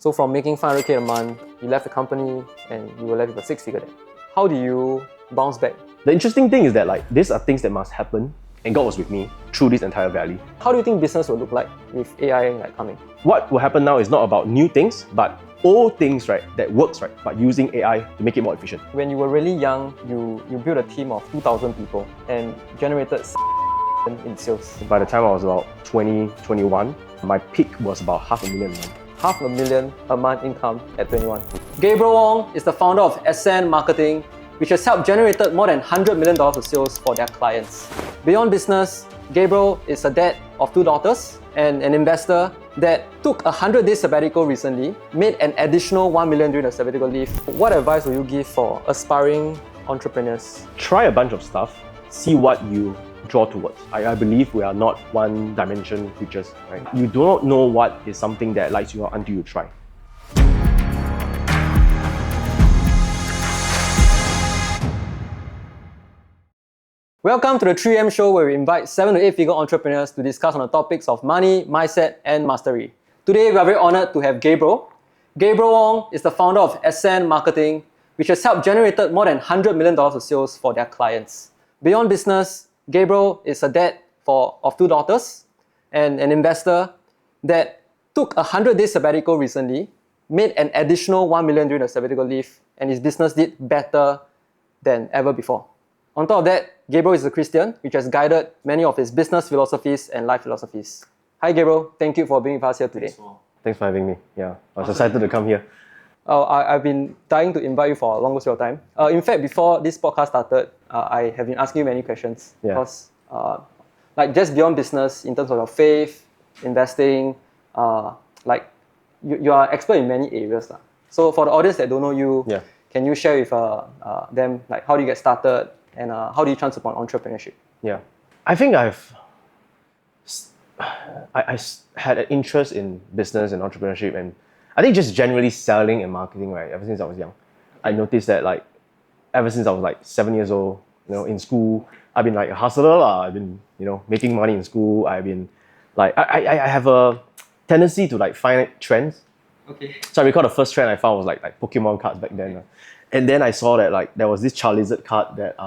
So from making 500k a month, you left the company and you were left with a six-figure debt. How do you bounce back? The interesting thing is that these are things that must happen, and God was with me through this entire valley. How do you think business will look like with AI coming? What will happen now is not about new things, but old things, that works, but using AI to make it more efficient. When you were really young, you built a team of 2,000 people and generated in sales. By the time I was about 20, 21, my peak was about $500,000 a month. $500,000 a month income at 21. Gabriel Wong is the founder of Ascend Marketing, which has helped generated more than $100 million of sales for their clients. Beyond business, Gabriel is a dad of 2 daughters and an investor that took a 100-day sabbatical recently, made an additional $1 million during the sabbatical leave. What advice will you give for aspiring entrepreneurs? Try a bunch of stuff, see what you draw towards. I believe we are not one-dimension creatures, right? You do not know what is something that lights you up until you try. Welcome to the 3M show, where we invite 7 to 8 figure entrepreneurs to discuss on the topics of money, mindset, and mastery. Today, we are very honored to have Gabriel. Gabriel Wong is the founder of Ascend Marketing, which has helped generated more than $100 million of sales for their clients. Beyond business, Gabriel is a dad of 2 daughters and an investor that took a 100-day sabbatical recently, made an additional $1 million during the sabbatical leave, and his business did better than ever before. On top of that, Gabriel is a Christian, which has guided many of his business philosophies and life philosophies. Hi Gabriel, thank you for being with us here today. Thanks for having me. Yeah, I was excited to come here. I've been dying to invite you for a long period of time. In fact, before this podcast started, I have been asking you many questions. Yeah. Because just beyond business, in terms of your faith, investing, you are expert in many areas. So for the audience that don't know you, can you share with them how do you get started and how do you transform entrepreneurship? Yeah, I think I had an interest in business and entrepreneurship, and I think just generally selling and marketing, ever since I was young. I noticed that ever since I was 7 years old, in school, I've been a hustler. I've been making money in school. I've been I have a tendency to find trends. Okay. So I recall the first trend I found was Pokemon cards back then. And then I saw that there was this Charizard card that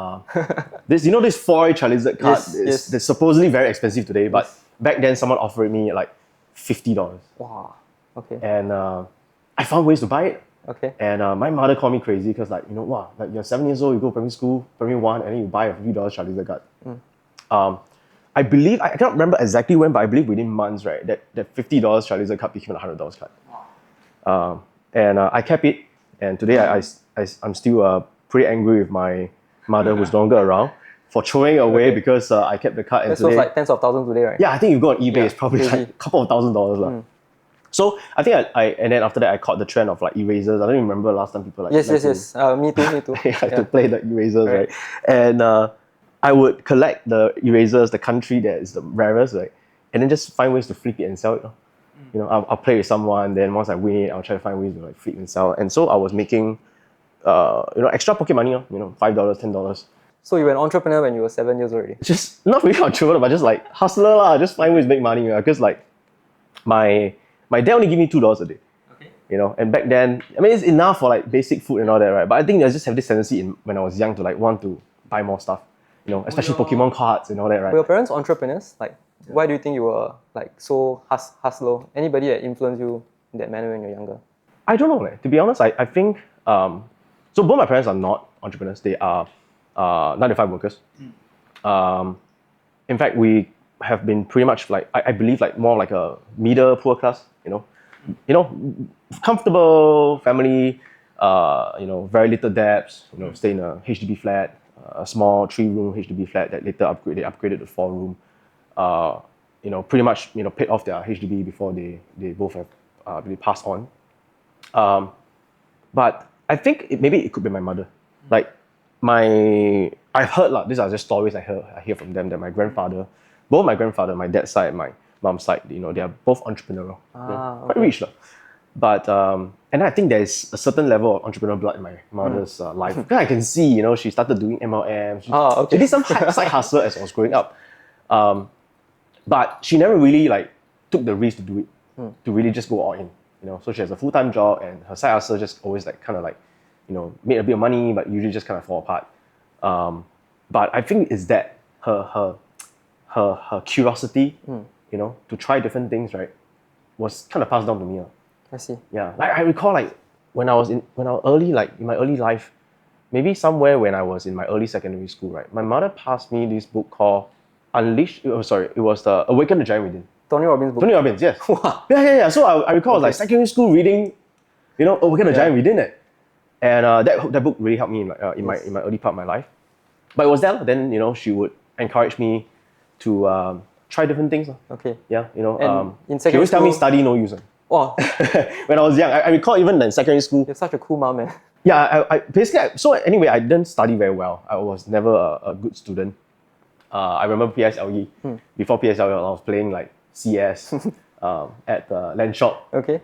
this foil Charizard card that's supposedly very expensive today, but back then someone offered me $50. Wow. Okay. And I found ways to buy it. Okay. And my mother called me crazy because you're 7 years old, you go primary 1, and then you buy a $50 Charizard card. I believe, I cannot remember exactly when, but I believe within months, that $50 Charizard card became a $100 card. Wow. And I kept it, and today I'm still pretty angry with my mother, who's no longer around, for throwing away because I kept the card. And that's worth tens of thousands today, right? Yeah, I think you go on eBay, it's probably a couple of $1,000s. So I think and then after that I caught the trend of erasers. I don't even remember last time people Yes. Me too. to play the erasers, right? And I would collect the erasers, the country that is the rarest, and then just find ways to flip it and sell it. I'll play with someone, then once I win it, I'll try to find ways to flip and sell. And so I was making extra pocket money, $5, $10. So you were an entrepreneur when you were 7 years already? Just not really entrepreneur, but just hustler lah. Just find ways to make money. Because my dad only give me $2 a day. Okay. And back then, I mean, it's enough for basic food and all that, right? But I think I just have this tendency when I was young to want to buy more stuff. Especially Pokemon cards and all that, right? Were your parents entrepreneurs? Why do you think you were so hustler? Anybody that influenced you in that manner when you're younger? I don't know, to be honest. I think so. Both my parents are not entrepreneurs. They are 9-to-5 workers. In fact, we have been pretty much I believe more like a middle poor class. Comfortable family. Very little debts. Stay in a HDB flat, a small 3-room HDB flat that later they upgraded to 4-room. Pretty much paid off their HDB before they both have really passed on. But I think maybe it could be my mother. I've heard these are just stories I hear from them, that both my grandfather, my dad's side, my mom's side, they are both entrepreneurial, quite rich. But and I think there's a certain level of entrepreneurial blood in my mother's life. Because I can see, she started doing MLM. She did some side hustle as I was growing up. But she never really took the risk to do it, to really just go all in. So she has a full-time job, and her side hustle just always like kind of like, made a bit of money, but usually just kind of fall apart. But I think it's that her curiosity, to try different things, right, was kind of passed down to me. I see. Yeah, like I recall like when I was early, like in my early life, maybe somewhere when I was in my early secondary school, right, my mother passed me this book called Unleash. Oh, sorry, it was the Awaken the Giant Within. Tony Robbins' book. Tony Robbins, yes. Wow. Yeah. So I recall like secondary school reading, Awaken the Giant Within it, and that book really helped me in my early part of my life. But it was there. Then she would encourage me to try different things. Okay. Yeah, And in she always tell me school- study no use. Wow. When I was young, I recall even in secondary school. You're such a cool mom, man. Yeah, I basically, so anyway, I didn't study very well. I was never a good student. I remember PSLE. Before PSLE, I was playing like CS at the land shop. Okay.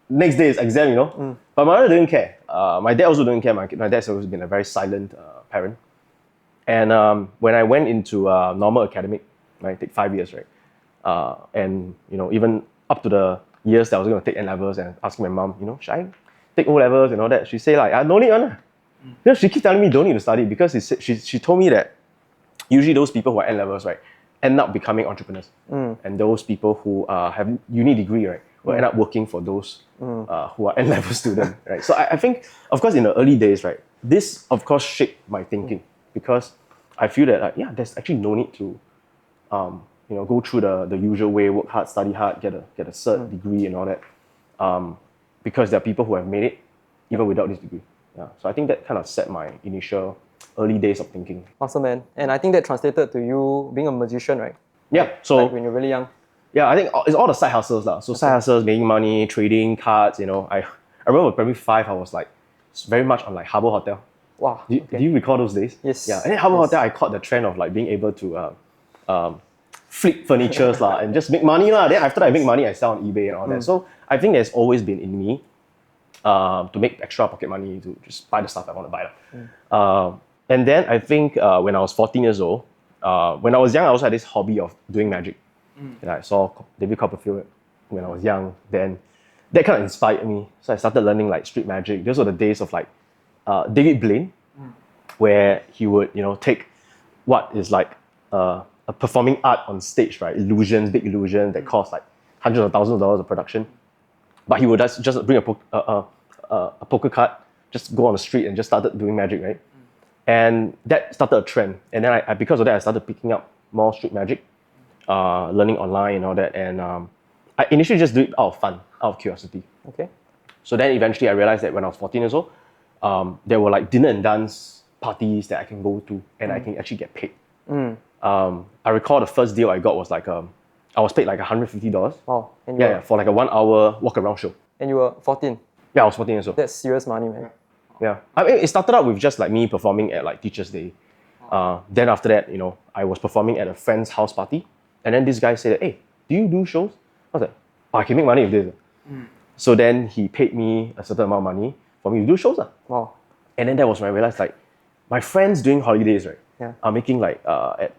Next day is exam, But my mother didn't care. My dad also didn't care. My dad's always been a very silent parent. And when I went into normal academic, right, take 5 years, right, and even up to the years that I was going to take N levels, and asking my mom, should I take O levels and all that? She say like, no need one. She keep telling me don't need to study, because she told me that usually those people who are N levels, right, end up becoming entrepreneurs, and those people who have uni degree, right, will end up working for those who are N level students, right. So I think, of course, in the early days, right, this of course shaped my thinking, because I feel that there's actually no need to go through the usual way, work hard, study hard, get a cert degree and all that, because there are people who have made it even without this degree. Yeah. So I think that kind of set my initial early days of thinking. Awesome, man. And I think that translated to you being a magician, right? Yeah. So Like when you're really young. yeah, I think it's all the side hustles lah. So side hustles, making money, trading cards. I remember primary 5, I was like very much on like Harbour Hotel. Wow. Do you recall those days? Yes. Yeah, and then Harbour Hotel, I caught the trend of like being able to flip furnitures lah, and just make money lah. Then after that, I make money, I sell on eBay and all that. So I think there's always been in me to make extra pocket money to just buy the stuff I want to buy lah. And then I think when I was 14 years old, when I was young, I also had this hobby of doing magic. And I saw David Copperfield when I was young. Then that kind of inspired me. So I started learning like street magic. Those were the days of like David Blaine, where he would take what is like a performing art on stage, right? Illusions, big illusions that cost like hundreds of thousands of dollars of production. But he would just bring a poker card, just go on the street and just started doing magic, right? And that started a trend. And then because of that, I started picking up more street magic, learning online and all that. And I initially just do it out of fun, out of curiosity. Okay. So then eventually I realized that when I was 14 years old, there were like dinner and dance parties that I can go to, and I can actually get paid. I recall the first deal I got was like, I was paid like $150. Wow. And Yeah, for like a 1 hour walk around show. And you were 14. Yeah, I was 14 years old. That's serious money, man. Yeah, I mean, it started out with just like me performing at like Teachers' Day. Then after that, I was performing at a friend's house party, and then this guy said, "Hey, do you do shows?" I was like, "Oh, I can make money with this." So then he paid me a certain amount of money for me to do shows. Wow. And then that was when I realized like my friends during holidays, right, Yeah. are making like at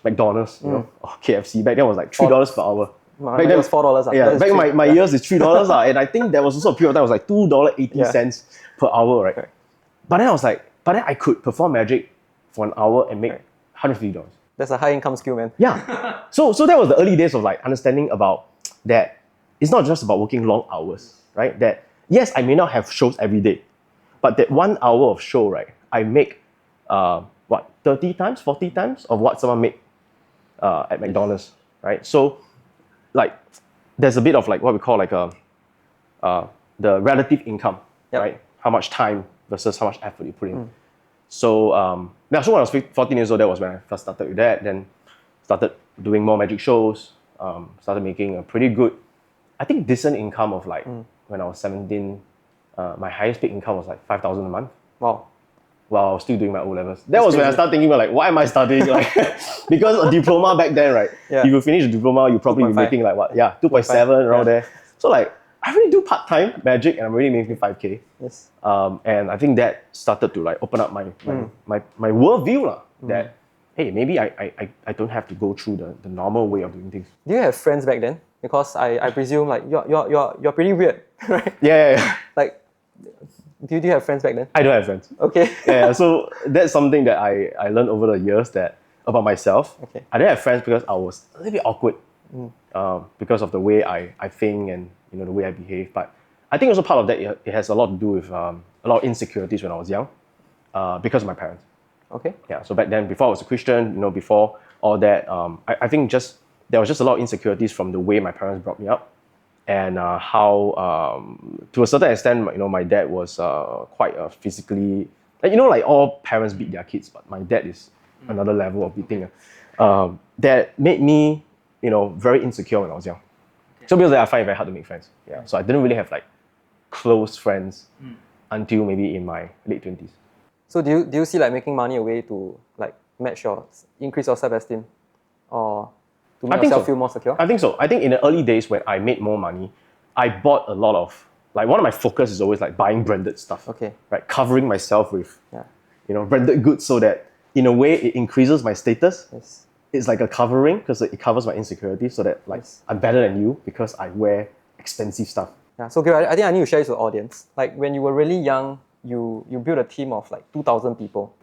McDonald's, or KFC. Back then was like $3 per hour. Back then it was $4. Yeah, That is back in cheap. my years it's $3 and I think there was also a period of time it was like $2.80 per hour, right? But then I was like, I could perform magic for an hour and make $150. That's a high income skill, man. Yeah. So that was the early days of like understanding about that it's not just about working long hours, right? That yes, I may not have shows every day, but that 1 hour of show, right, I make 30 times, 40 times of what someone make at McDonald's, right? So like there's a bit of like what we call like the relative income, right? How much time versus how much effort you put in. So so when I was 14 years old, that was when I first started with that. Then started doing more magic shows. Started making a pretty good, I think decent income of like when I was 17. My highest paid income was like $5,000 a month. Wow. While I was still doing my O levels. That was when I started thinking about like, why am I studying? Like, because a diploma back then, right? Yeah. If you finish a diploma, you probably be 2.5. making like what? Yeah, 2.7 around there. So like, I really do part-time magic and I'm really making 5K. Yes. And I think that started to like open up my worldview lah. That hey, maybe I don't have to go through the normal way of doing things. Do you have friends back then? Because I presume like you're pretty weird, right? Yeah. Like, do you have friends back then? I don't have friends. Okay. Yeah, so that's something that I learned over the years that about myself. Okay. I didn't have friends because I was a little bit awkward because of the way I think and the way I behave. But I think also part of that it has a lot to do with a lot of insecurities when I was young because of my parents. Okay. Yeah, so back then, before I was a Christian, before all that, I think there was just a lot of insecurities from the way my parents brought me up, and how, to a certain extent, my dad was quite physically, like all parents beat their kids, but my dad is another level of beating. That made me, very insecure when I was young. So because of that, I find it very hard to make friends. Yeah, so I didn't really have like close friends until maybe in my late 20s. So do you see like making money a way to like increase your self-esteem, or to make yourself feel more secure? I think so. I think in the early days when I made more money, I bought a lot of, like, one of my focus is always like buying branded stuff. Okay. Right, covering myself with branded goods so that in a way it increases my status. Yes. It's like a covering because it covers my insecurity so that like I'm better than you because I wear expensive stuff. Yeah. So Gabriel, I think I need to share this with the audience. Like when you were really young, you built a team of like 2,000 people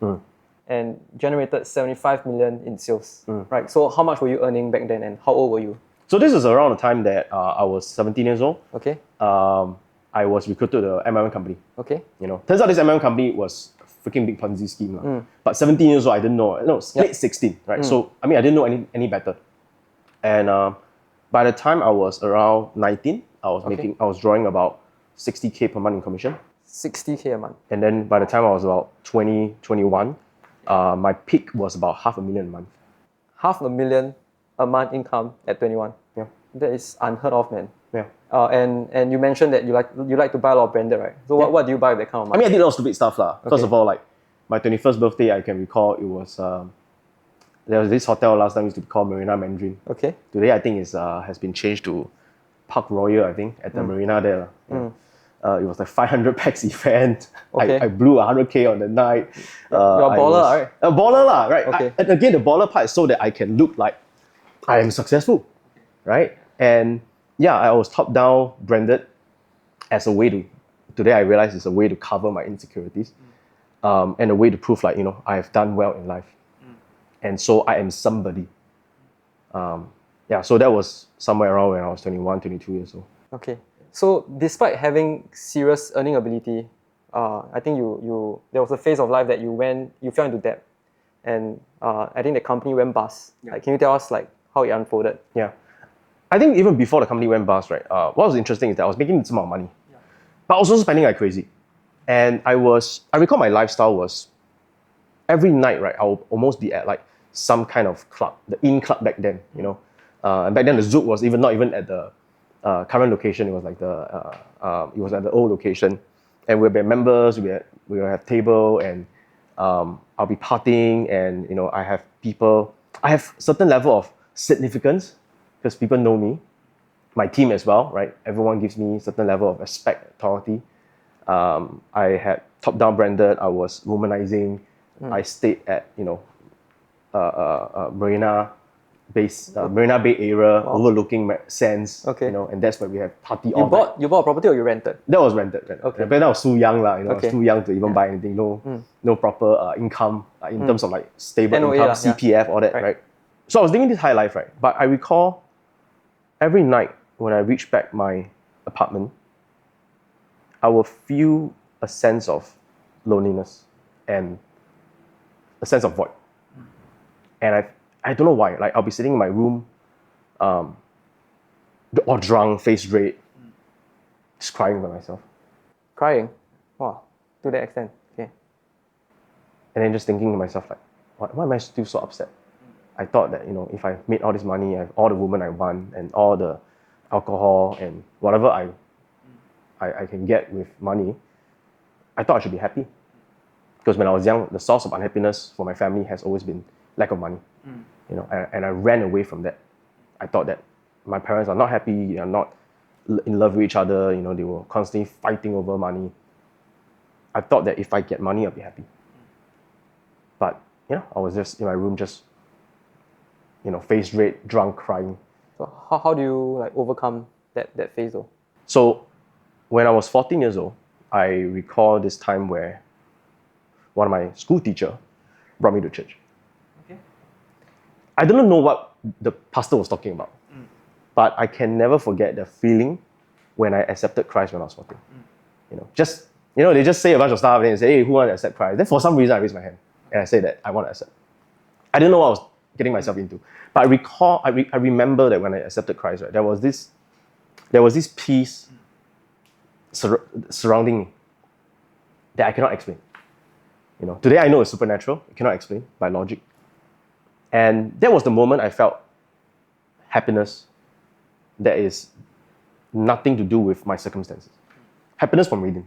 and generated 75 million in sales. Right. So how much were you earning back then, and how old were you? So this is around the time that I was 17 years old. Okay. I was recruited to the MLM company. Okay. Turns out this MLM company was a freaking big Ponzi scheme. But 17 years old, I didn't know. No, late 16, right? So, I mean, I didn't know any better. And by the time I was around 19, I was drawing about 60K per month in commission. 60K a month. And then by the time I was about 20, 21, my peak was about $500,000 a month. $500,000 a month income at 21. Yeah. That is unheard of, man. Yeah. And you mentioned that you like to buy a lot of branded, right? So what do you buy with that kind of money? I mean, I did a lot of stupid stuff. First of all, like my 21st birthday, I can recall it was, there was this hotel last time used to be called Marina Mandarin. Okay. Today, I think has been changed to Park Royal, I think, at the marina there. It was like 500 pax event. Okay. I blew 100K on the night. You're a baller, right? A baller, right? Okay. And again, the baller part is so that I can look like I am successful, right? And yeah, I was top-down branded as a way to, today I realize it's a way to cover my insecurities and a way to prove like, I have done well in life. And so I am somebody. So that was somewhere around when I was 21, 22 years old. Okay. So despite having serious earning ability, I think there was a phase of life that you fell into debt. And I think the company went bust. Yeah. Like, can you tell us like how it unfolded? Yeah. I think even before the company went bust, right, what was interesting is that I was making some amount of money, but I was also spending like crazy. And I recall my lifestyle was every night, right, I would almost be at like some kind of club, the in club back then, and back then the Zouk was not even at the current location. It was like it was at the old location, and we'll be members. We'll have table, and I'll be partying, and I have certain level of significance because people know me, my team as well, right? Everyone gives me certain level of respect, authority. I had top-down branded. I was womanizing. I stayed at Marina Bay area, overlooking Sands. Okay. And that's where we have party. You bought a property or you rented? That was rented. Okay. But I was too young, I was too young to even buy anything. No proper income in terms of like stable NOA, income, CPF, all that, right? So I was living this high life, right? But I recall every night when I reached back my apartment, I will feel a sense of loneliness and a sense of void. And I don't know why. Like, I'll be sitting in my room, or drunk, face red, just crying by myself. Crying? Wow, to that extent. Okay. And then just thinking to myself, like, why am I still so upset? I thought that, if I made all this money, I have all the women I want, and all the alcohol and whatever I can get with money, I thought I should be happy. Because when I was young, the source of unhappiness for my family has always been lack of money. And I ran away from that. I thought that my parents are not happy, they are not in love with each other, they were constantly fighting over money. I thought that if I get money, I'll be happy. But, I was just in my room, just, face red, drunk, crying. So how do you like overcome that phase though? So when I was 14 years old, I recall this time where one of my school teacher brought me to church. Okay. I don't know what the pastor was talking about, but I can never forget the feeling when I accepted Christ when I was 14. They just say a bunch of stuff and they say, hey, who wants to accept Christ? Then for some reason I raised my hand and I say that I want to accept. I didn't know what I was getting myself into. But I remember that when I accepted Christ, right, there was this peace surrounding me that I cannot explain. Today I know it's supernatural. I cannot explain by logic. And that was the moment I felt happiness that is nothing to do with my circumstances. Happiness from within,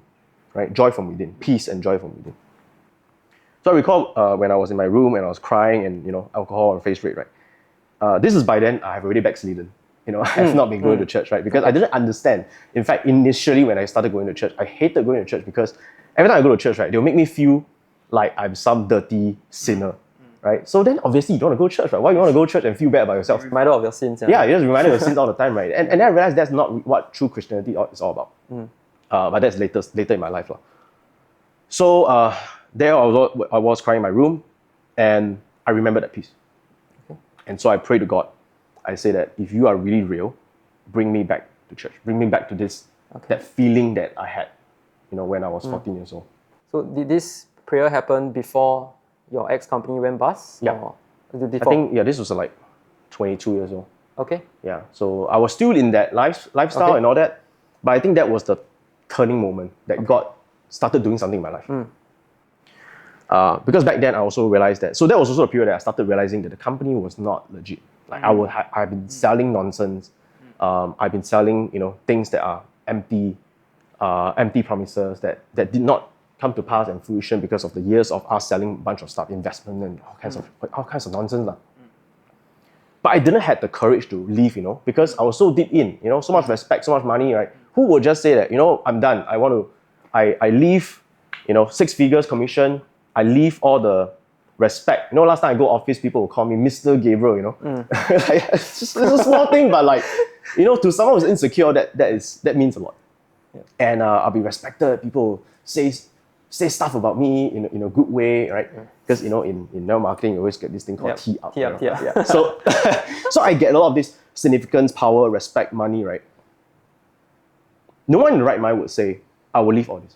right? Joy from within, peace and joy from within. So I recall when I was in my room and I was crying and alcohol on face rate, right? This is by then I have already backslidden. I have not been going to church, right? Because I didn't understand. In fact, initially when I started going to church, I hated going to church because every time I go to church, right, they'll make me feel like I'm some dirty sinner, right? So then obviously you don't want to go to church, right? Why you want to go to church and feel bad about yourself? Reminder of your sins. Yeah, you're just reminded of your sins all the time, right? And then I realized that's not what true Christianity is all about. But that's later in my life. So there I was crying in my room and I remembered that peace. Okay. And so I prayed to God. I say that if you are really real, bring me back to church. Bring me back to that feeling that I had, when I was 14 years old. So did this prayer happen before your ex-company went bust? Yeah. Or I think, this was like 22 years old. Okay. Yeah. So I was still in that lifestyle and all that. But I think that was the turning moment that God started doing something in my life. Because back then I also realized that. So that was also a period that I started realizing that the company was not legit. Like I've been selling nonsense. I've been selling, things that are empty promises that did not come to pass and fruition because of the years of us selling a bunch of stuff, investment and all kinds of nonsense. But I didn't have the courage to leave, because I was so deep in, so much respect, so much money, right? Who would just say that, I'm done. I leave, 6 figures commission. I leave all the respect. Last time I go office, people will call me Mr. Gabriel, it's just a small thing, but to someone who's insecure, that means a lot. Yeah. And I'll be respected. People say stuff about me in a good way, right? Because in network marketing, you always get this thing called T up. Yeah. So I get a lot of this significance, power, respect, money, right? No one in the right mind would say, I will leave all this.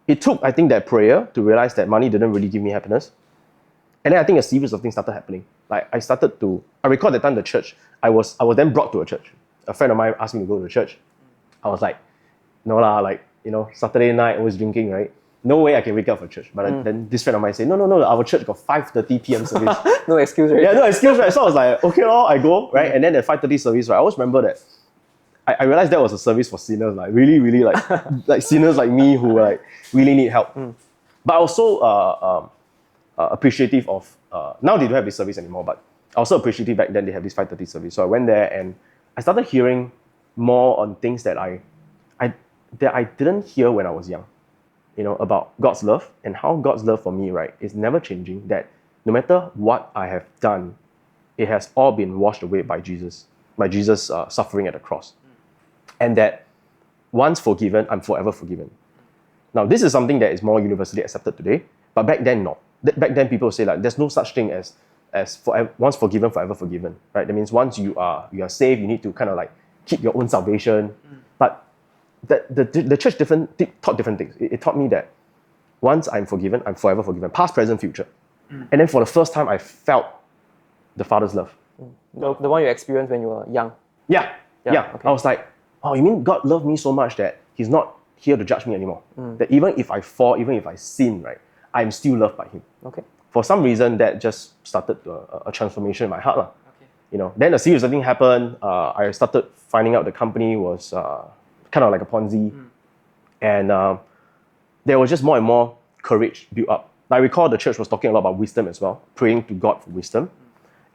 It took, I think, that prayer to realize that money didn't really give me happiness. And then I think a series of things started happening. Like I recall that time the church, I was then brought to a church. A friend of mine asked me to go to the church. I was like, no lah, Saturday night, always drinking, right? No way I can wake up for church. But then this friend of mine said, no, our church got 5:30 p.m. service. No excuse, right? Yeah, no excuse, right? So I was like, okay, I go, right? And then at 5:30 service, right, I always remember that I realized that was a service for sinners, like really, really like sinners like me who really need help. But also appreciative of, now they don't have this service anymore, but also appreciative back then they have this 5:30 service. So I went there and I started hearing more on things that I didn't hear when I was young, about God's love and how God's love for me, right, is never changing. That no matter what I have done, it has all been washed away by Jesus suffering at the cross. And that once forgiven, I'm forever forgiven. Now, this is something that is more universally accepted today, but back then, not. Back then, people say there's no such thing as forever, once forgiven, forever forgiven, right? That means once you are saved, you need to kind of keep your own salvation. But the church taught different things. It taught me that once I'm forgiven, I'm forever forgiven, past, present, future. And then for the first time, I felt the Father's love. The one you experienced when you were young. Yeah. Okay. I was like, oh, you mean God loved me so much that He's not here to judge me anymore? That even if I fall, even if I sin, right, I'm still loved by Him. Okay. For some reason, that just started a transformation in my heart. Okay. Then a series of things happened. I started finding out the company was kind of like a Ponzi. And there was just more and more courage built up. I recall the church was talking a lot about wisdom as well, praying to God for wisdom.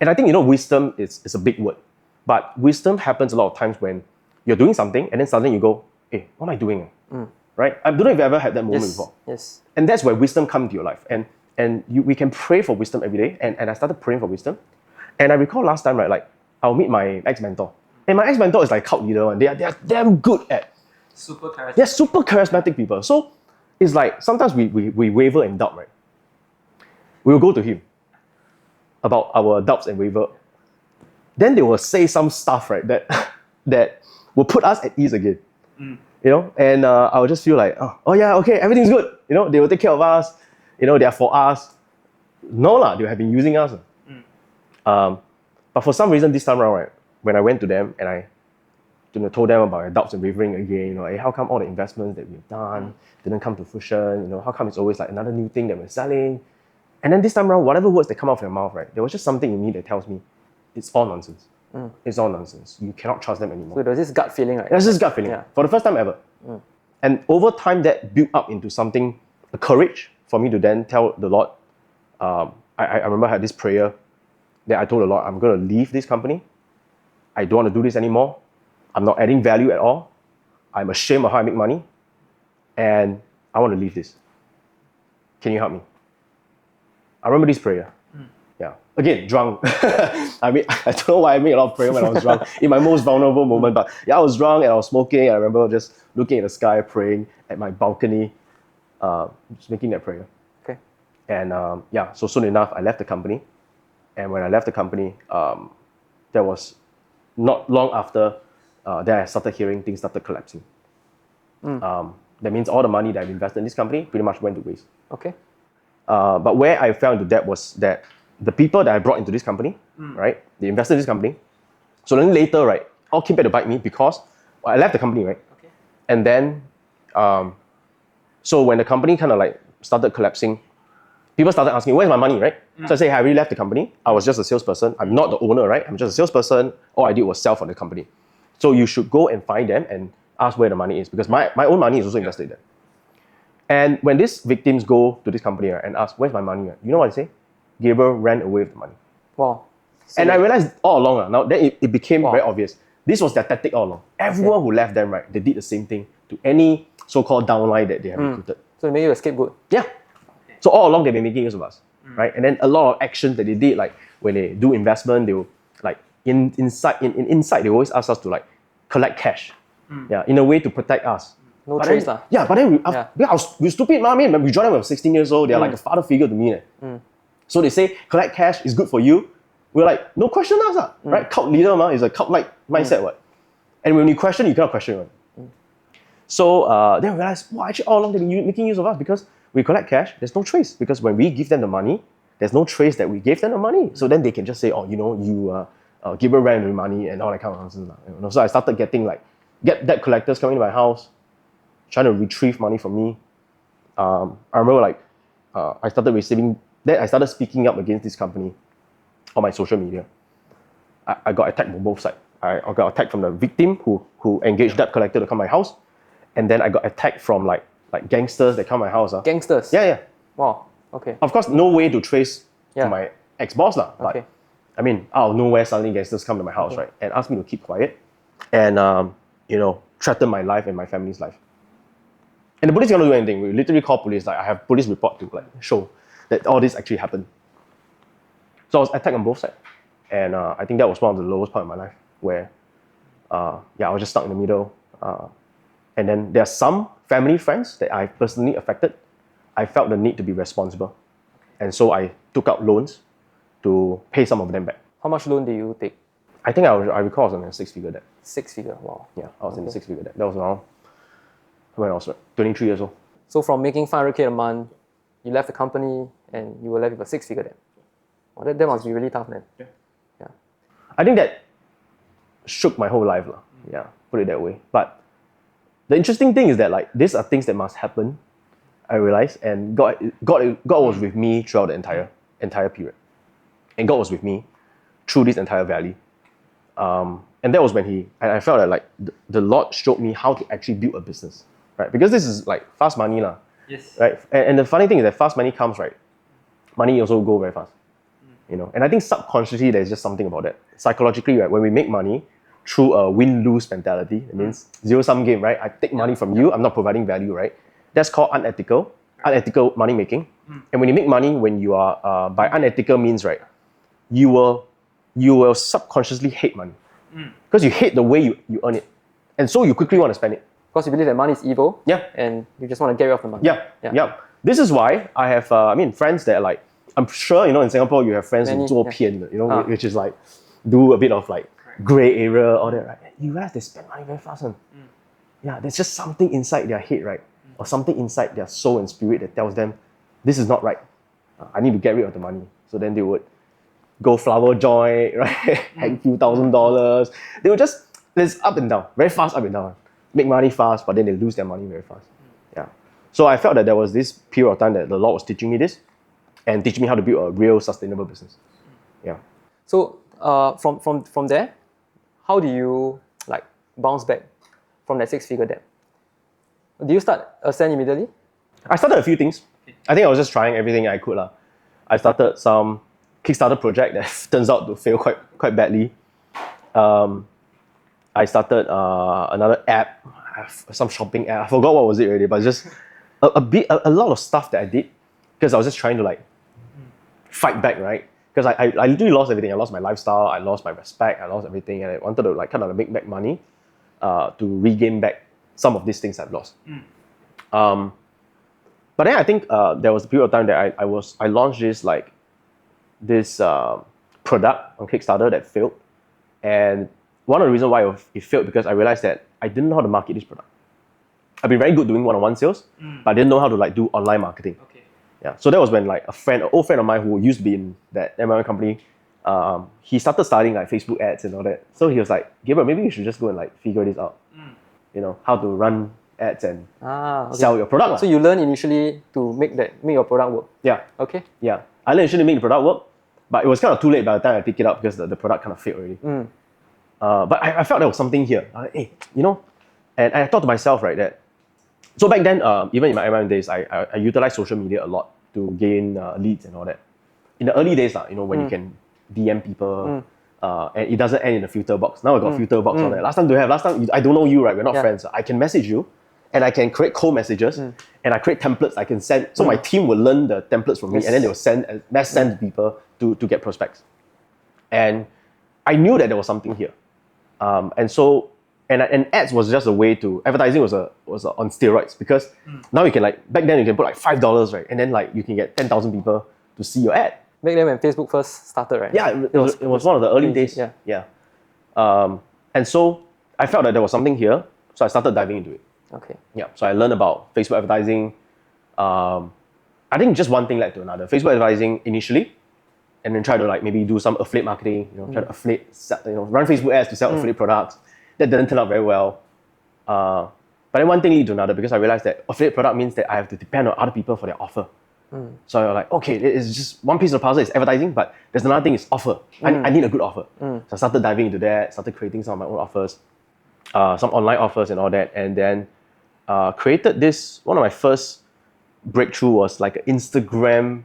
And I think, wisdom is a big word. But wisdom happens a lot of times when you're doing something and then suddenly you go, hey, what am I doing? Right? I don't know if you've ever had that moment before. Yes. And that's where wisdom comes into your life. And we can pray for wisdom every day. And I started praying for wisdom. And I recall last time, right, I'll meet my ex-mentor. And my ex-mentor is like cult leader one. They are damn good at. Super charismatic. They're super charismatic people. So it's like sometimes we waver and doubt, right? We will go to him about our doubts and waver. Then they will say some stuff, right, that that will put us at ease again. You know, and I will just feel like, oh yeah, okay, everything's good. You know, they will take care of us. You know, they are for us. No lah, they have been using us. But for some reason this time around, right, when I went to them and I told them about my doubts and wavering again, you know, hey, how come all the investments that we've done didn't come to fruition? You know, how come it's always like another new thing that we're selling? And then this time around, whatever words that come out of their mouth, right, there was just something in me that tells me it's all nonsense. It's all nonsense. You cannot trust them anymore. So there was this gut feeling, right? There's this gut feeling for the first time ever. And over time, that built up into something, a courage for me to then tell the Lord. I remember I had this prayer that I told the Lord, I'm going to leave this company. I don't want to do this anymore. I'm not adding value at all. I'm ashamed of how I make money. And I want to leave this. Can you help me? I remember this prayer. Yeah. Again, drunk. I mean, I don't know why I made a lot of prayer when I was drunk in my most vulnerable moment. But yeah, I was drunk and I was smoking. I remember just looking at the sky, praying at my balcony, just making that prayer. Okay. And yeah, so soon enough, I left the company. And when I left the company, there was not long after that I started hearing things started collapsing. That means all the money that I've invested in this company pretty much went to waste. Okay. But where I fell into debt was that the people that I brought into this company, right, they invested in this company. So then later, right, all came back to bite me because I left the company, right? Okay. And then, so when the company kind of like started collapsing, people started asking, where's my money, right? So I say, hey, I already left the company. I was just a salesperson. I'm not the owner, right? I'm just a salesperson. All I did was sell for the company. So you should go and find them and ask where the money is because my own money is also invested there. And when these victims go to this company, right, and ask, where's my money? Right? You know what I say? Gabriel ran away with the money. Wow. And I realized all along, now then it became very obvious. This was their tactic all along. Everyone who left them, right, they did the same thing to any so-called downline that they have recruited. So they made you a scapegoat. Yeah. So all along they've been making use of us, right? And then a lot of actions that they did, like when they do investment, they will like inside they always ask us to like collect cash, yeah, in a way to protect us. No but trace then, lah. yeah, but then we're stupid, man. I mean, we joined them when we were 16 years old. They're like a father figure to me. So they say collect cash is good for you. We're like, no, question us, right? Cult leader is a cult-like mindset, what? And when you question, you cannot question it. So then we realized, wow, actually all along they've been making use of us because we collect cash, there's no trace. Because when we give them the money, there's no trace that we gave them the money. So then they can just say, oh, you know, you give a random money and all that kind of nonsense. You know? So I started getting like, debt collectors coming to my house, trying to retrieve money from me. I remember like, I started speaking up against this company on my social media. I got attacked from both sides. I got attacked from the victim who engaged debt collector to come to my house. And then I got attacked from like gangsters that come to my house. Gangsters? Yeah. Wow, okay. Of course, no way to trace to my ex-boss. But I mean, out of nowhere, suddenly gangsters come to my house, right? And ask me to keep quiet. And, you know, threaten my life and my family's life. And the police cannot do anything. We literally call police. Like I have police report to like show that all this actually happened. So I was attacked on both sides. And I think that was one of the lowest part of my life where, I was just stuck in the middle. And then there are some family friends that I personally affected. I felt the need to be responsible. And so I took out loans to pay some of them back. How much loan did you take? I think I recall I was in a 6-figure debt. 6-figure, wow. Yeah, I was in a 6-figure debt. That was around when I was 23 years old. So from making 500K a month, you left the company and you were left with a 6-figure debt. Well, that must be really tough, man. Yeah. I think that shook my whole life. Yeah, put it that way. But the interesting thing is that like these are things that must happen, I realized, and God was with me throughout the entire period. And God was with me through this entire valley. And that was when I felt that like the Lord showed me how to actually build a business, right? Because this is like fast money, yes, right? And the funny thing is that fast money comes, right? Money also go very fast, you know. And I think subconsciously there's just something about that. Psychologically, right? When we make money through a win-lose mentality, it means zero-sum game, right? I take money from you, I'm not providing value, right? That's called unethical money making. And when you make money, when you are by unethical means, right? You will subconsciously hate money. Because you hate the way you earn it. And so you quickly want to spend it. Because you believe that money is evil. Yeah. And you just want to get rid of the money. Yeah. This is why I have, friends that like, I'm sure, in Singapore you have friends who 做骗, which is like, do a bit of like gray area, all that, right? You realize they spend money very fast. Yeah, there's just something inside their head, right? Or something inside their soul and spirit that tells them, this is not right. I need to get rid of the money. So then they would go flower joint, right? Hang few $1,000s. They would just, there's up and down, very fast up and down. Make money fast, but then they lose their money very fast. Yeah. So I felt that there was this period of time that the Lord was teaching me this and teaching me how to build a real sustainable business. Yeah. So from there, how do you like bounce back from that 6-figure debt? Do you start Ascend immediately? I started a few things. I think I was just trying everything I could. I started some Kickstarter project that turns out to fail quite badly. I started another app, some shopping app. I forgot what was it already, but just a lot of stuff that I did because I was just trying to like fight back, right? Because I literally lost everything. I lost my lifestyle, I lost my respect, I lost everything, and I wanted to like kind of make back money to regain back some of these things I've lost. But then I think there was a period of time that I launched this product on Kickstarter that failed, and one of the reasons why it failed because I realized that I didn't know how to market this product. I've been very good doing one-on-one sales, but I didn't know how to like do online marketing. Okay. Yeah, so that was when like an old friend of mine who used to be in that MLM company, he started studying like Facebook ads and all that. So he was like, Gabriel, maybe you should just go and like figure this out. How to run ads and sell your product. So you learned initially to make your product work. Yeah. Okay. Yeah. I learned initially to make the product work, but it was kind of too late by the time I picked it up because the product kind of failed already. But I felt there was something here. And I thought to myself, right, that so back then, even in my MLM days, I utilized social media a lot to gain leads and all that. In the early days, when you can DM people, and it doesn't end in a filter box. Now I got filter box on that. Last time I don't know you, right? We're not friends. I can message you, and I can create cold messages, and I create templates I can send. So my team will learn the templates from me, and then they will send people to get prospects. And I knew that there was something here, and ads was just a way to advertising was on steroids because now you can like back then you can put like $5, right, and then like you can get 10,000 people to see your ad. Back then when Facebook first started, right? Yeah, it was one of the early days. Yeah. And so I felt that there was something here, so I started diving into it. Okay. Yeah. So I learned about Facebook advertising. I think just one thing led to another. Facebook advertising initially, and then try to like maybe do some affiliate marketing. Try to run Facebook ads to sell affiliate products. That didn't turn out very well. But then one thing led to another because I realized that affiliate product means that I have to depend on other people for their offer. So I was like, okay, it's just one piece of the puzzle is advertising, but there's another thing is offer. I need a good offer. So I started diving into that, started creating some of my own offers, some online offers and all that, and then created this. One of my first breakthrough was like an Instagram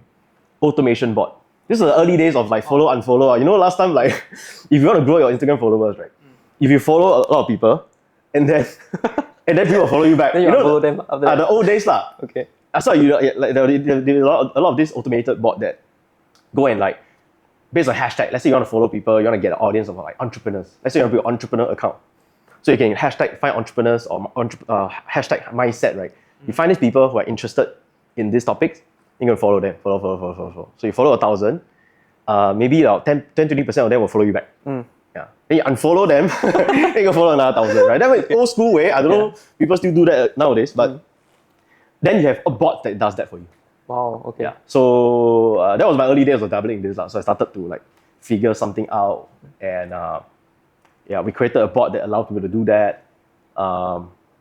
automation bot. This is the early days of like follow, unfollow. Last time like if you want to grow your Instagram followers, right? If you follow a lot of people, and then people follow you back. Then you follow them after that. The old days lah. Okay. I saw like there a lot of this automated bot that go and like based on hashtag. Let's say you want to follow people, you want to get an audience of like entrepreneurs. Let's say you want to build an entrepreneur account, so you can hashtag find entrepreneurs or hashtag mindset, right? You find these people who are interested in these topics, you're gonna follow them, follow. So you follow 1,000, maybe about 10-20% of them will follow you back. Yeah. Then you unfollow them, then you can follow another 1,000, right? That was old school way. I don't know, people still do that nowadays, but then you have a bot that does that for you. Wow, okay. Yeah. So that was my early days of dabbling in this. So I started to like figure something out, and we created a bot that allowed people to do that.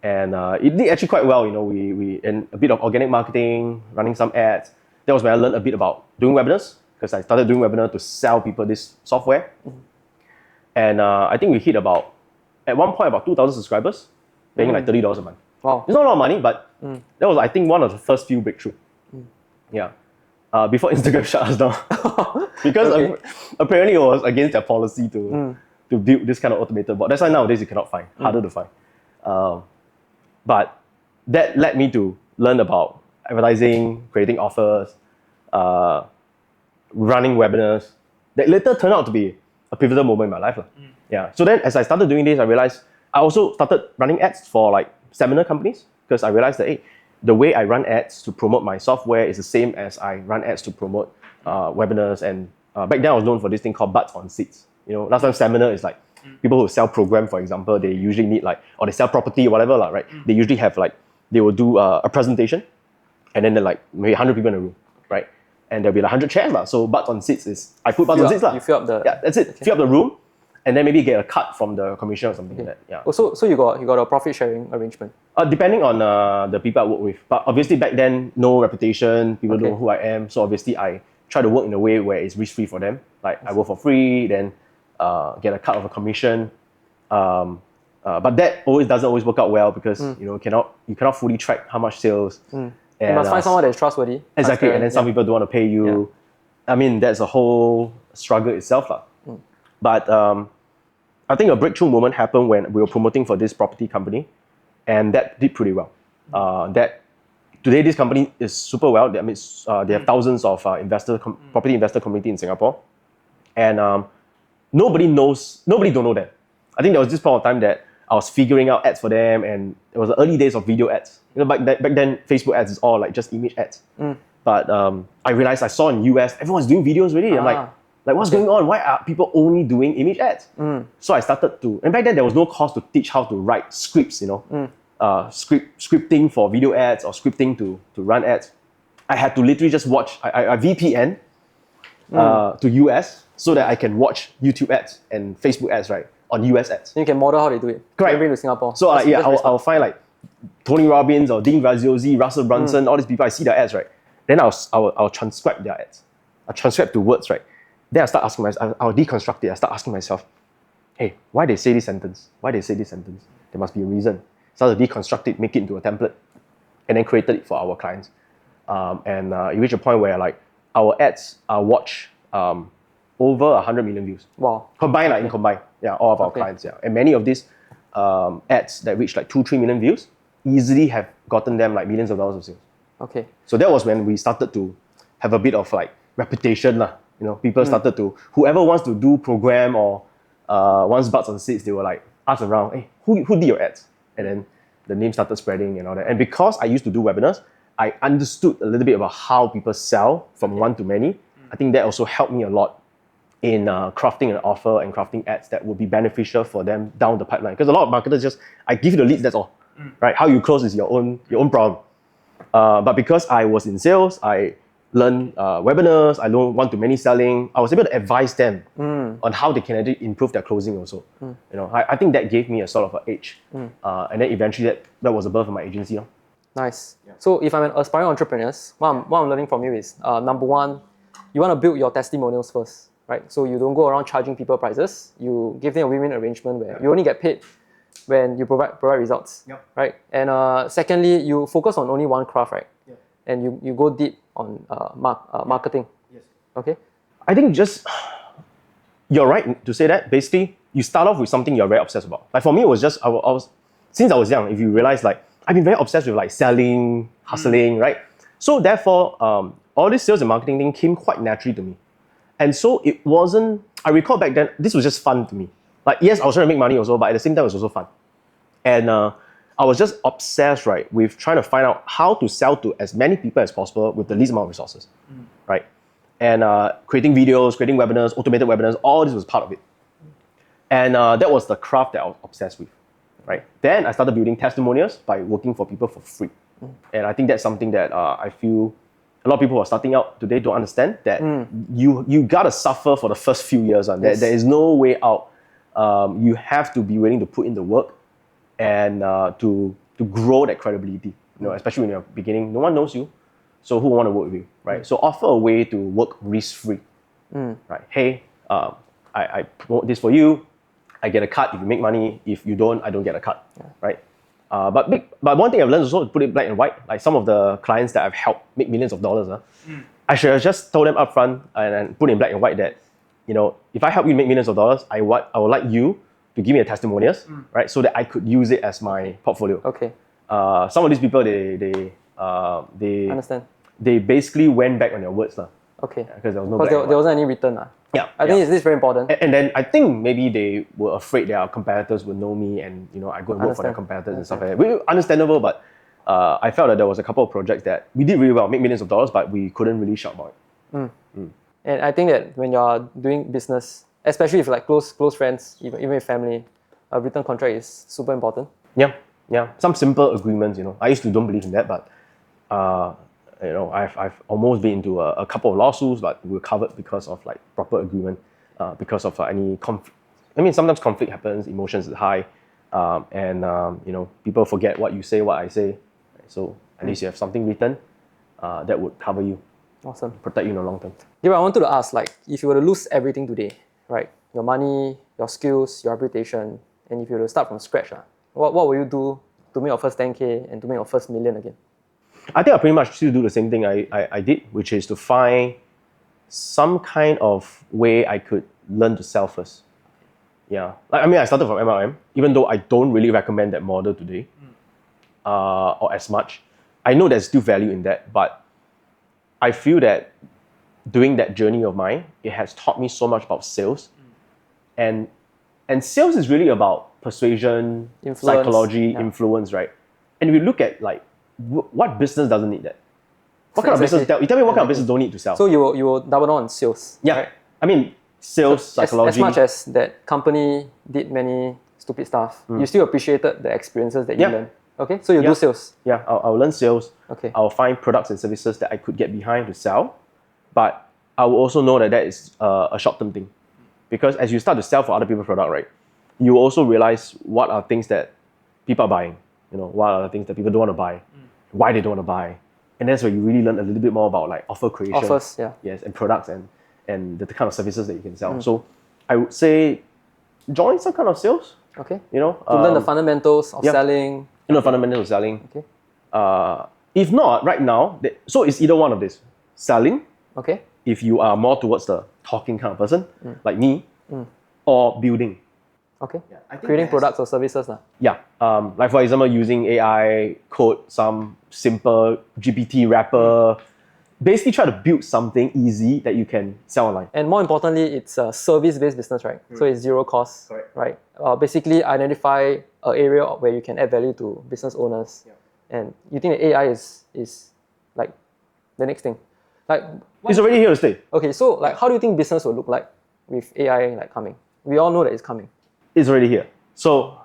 And it did actually quite well. We and a bit of organic marketing, running some ads. That was when I learned a bit about doing webinars because I started doing webinars to sell people this software. And I think we hit at one point about 2,000 subscribers, paying like $30 a month. Wow. It's not a lot of money, but that was, I think, one of the first few breakthroughs. Yeah. Before Instagram shut us down. Because apparently it was against their policy to build this kind of automated bot. That's why nowadays you cannot find, harder to find. But that led me to learn about advertising, creating offers, running webinars. That later turned out to be a pivotal moment in my life. Yeah. So then as I started doing this, I realized I also started running ads for like seminar companies because I realized that, hey, the way I run ads to promote my software is the same as I run ads to promote webinars. And back then I was known for this thing called butts on seats. You know, last time seminar is like people who sell program, for example, they usually need like, or they sell property or whatever, right? They usually have like, they will do a presentation and then they're like maybe 100 people in a room, right? And there'll be like 100 chairs. So butts on seats is, I put butts on seats. You fill up the... Yeah, that's it. Okay. Fill up the room and then maybe get a cut from the commission or something like that. Yeah. Oh, so you got a profit sharing arrangement? Depending on the people I work with. But obviously back then, no reputation, people don't know who I am. So obviously I try to work in a way where it's risk-free for them. Like I work for free, then get a cut of a commission. But that doesn't always work out well because you cannot fully track how much sales. And, you must find someone that's trustworthy. Exactly, and then some people don't want to pay you. Yeah. I mean, that's a whole struggle itself. But I think a breakthrough moment happened when we were promoting for this property company, and that did pretty well. That today this company is super well. I mean, they have thousands of property investor community in Singapore, and nobody don't know them. I think there was this point of time that I was figuring out ads for them, and it was the early days of video ads. You know, back then Facebook ads is all like just image ads. But I realized I saw in US everyone's doing videos already. I'm like what's going on? Why are people only doing image ads? So I started to, and back then there was no course to teach how to write scripts. You know, scripting for video ads or scripting to run ads. I had to literally just watch. I VPN to US so that I can watch YouTube ads and Facebook ads, right? On US ads. You can model how they do it. Correct. Bring to Singapore. So I'll find like Tony Robbins or Dean Graziosi, Russell Brunson, all these people, I see their ads, right? Then I'll transcribe their ads. I'll transcribe to words, right? Then I start asking myself, I'll deconstruct it. I start asking myself, hey, why they say this sentence? Why they say this sentence? There must be a reason. Start to deconstruct it, make it into a template, and then created it for our clients. It reached a point where like our ads are watched over 100 million views. Wow. Combined, in combined. Yeah, all of our clients, yeah. And many of these ads that reach like 2-3 million views easily have gotten them like millions of dollars of sales. Okay. So that was when we started to have a bit of like reputation. You know, people started to, whoever wants to do program or wants butts on seats, they were like, ask around, hey, who did your ads? And then the name started spreading and all that. And because I used to do webinars, I understood a little bit about how people sell from one to many. I think that also helped me a lot in crafting an offer and crafting ads that would be beneficial for them down the pipeline. Because a lot of marketers just, I give you the leads, that's all. Right? How you close is your own problem. But because I was in sales, I learned webinars, I learned one-to-many selling. I was able to advise them on how they can actually improve their closing also. You know, I think that gave me a sort of an edge. And then eventually that was above my agency. Nice. Yeah. So if I'm an aspiring entrepreneur, what I'm learning from you is, number one, you want to build your testimonials first, right? So you don't go around charging people prices. You give them a win-win arrangement where you only get paid when you provide results, right? And secondly, you focus on only one craft, right? And you go deep on marketing. Yes. Okay. I think you're right to say that. Basically, you start off with something you're very obsessed about. Like for me, it was just since I was young. If you realize, like I've been very obsessed with like selling, hustling, right? So therefore, all this sales and marketing thing came quite naturally to me. And so it wasn't. I recall back then, this was just fun to me. Like yes, I was trying to make money also, but at the same time, it was also fun. And I was just obsessed, right, with trying to find out how to sell to as many people as possible with the least amount of resources, right? And creating videos, creating webinars, automated webinars, all this was part of it. And that was the craft that I was obsessed with, right? Then I started building testimonials by working for people for free. And I think that's something that I feel a lot of people who are starting out today don't understand, that you gotta suffer for the first few years. Yes. There is no way out. You have to be willing to put in the work and to grow that credibility, you know, especially when you're beginning. No one knows you, so who want to work with you, right? So offer a way to work risk-free, right? Hey, I promote this for you, I get a cut if you make money. If you don't, I don't get a cut, right? But one thing I've learned also to put it black and white. Like some of the clients that I've helped make millions of dollars, I should have just told them upfront and put in black and white that, you know, if I help you make millions of dollars, I would like you to give me a testimonials, right? So that I could use it as my portfolio. Okay. Some of these people, they understand. They basically went back on their words, Okay. because there was no. Because there wasn't any return, Yeah, I think this is very important. And then I think maybe they were afraid their competitors would know me, and I go and work for their Understand. competitors and stuff like that. Which understandable, but I felt that there was a couple of projects that we did really well, make millions of dollars, but we couldn't really shout about it. And I think that when you're doing business, especially if like close friends, even with family, a written contract is super important. Yeah. Some simple agreements, I used to don't believe in that, but I've almost been into a couple of lawsuits, but we were covered because of like proper agreement, because of any conflict. I mean, sometimes conflict happens, emotions is high, and people forget what you say, what I say. So at least you have something written that would cover you, Awesome. protect you in the long term. Yeah, I wanted to ask, like, if you were to lose everything today, right? Your money, your skills, your reputation, and if you were to start from scratch, what will you do to make your first 10K and to make your first million again? I think I pretty much still do the same thing I did, which is to find some kind of way I could learn to sell first. Yeah. I started from MLM, even though I don't really recommend that model today, or as much. I know there's still value in that, but I feel that doing that journey of mine, it has taught me so much about sales. And sales is really about persuasion, Influence, psychology, influence, right? And if you look at like, what business doesn't need that? What kind of business? You tell me what kind of business don't need to sell? So you will double down on sales. Yeah, right? I mean, sales, psychology. As much as that company did many stupid stuff, you still appreciated the experiences that you learned. Okay, so you do sales. Yeah, I'll learn sales. Okay. I'll find products and services that I could get behind to sell, but I will also know that is a short-term thing, because as you start to sell for other people's product, right, you also realize what are things that people are buying. What are the things that people don't want to buy, why they don't want to buy, and that's where you really learn a little bit more about like offer creation. Offers, yeah. Yes, and products and the kind of services that you can sell. So I would say join some kind of sales. Okay. To learn the fundamentals of selling. Fundamentals of selling. Okay. If not, right now, so it's either one of this. Selling, Okay. if you are more towards the talking kind of person, like me, or building. Okay. Yeah, I think Creating products or services. Yeah. Like for example, using AI, code some simple GPT wrapper, basically try to build something easy that you can sell online. And more importantly, it's a service-based business, right? So it's zero cost, right? Basically, identify an area where you can add value to business owners. And you think that AI is like the next thing. Like, it's already here to stay. Okay, so like, how do you think business will look like with AI like coming? We all know that it's coming. It's already here. So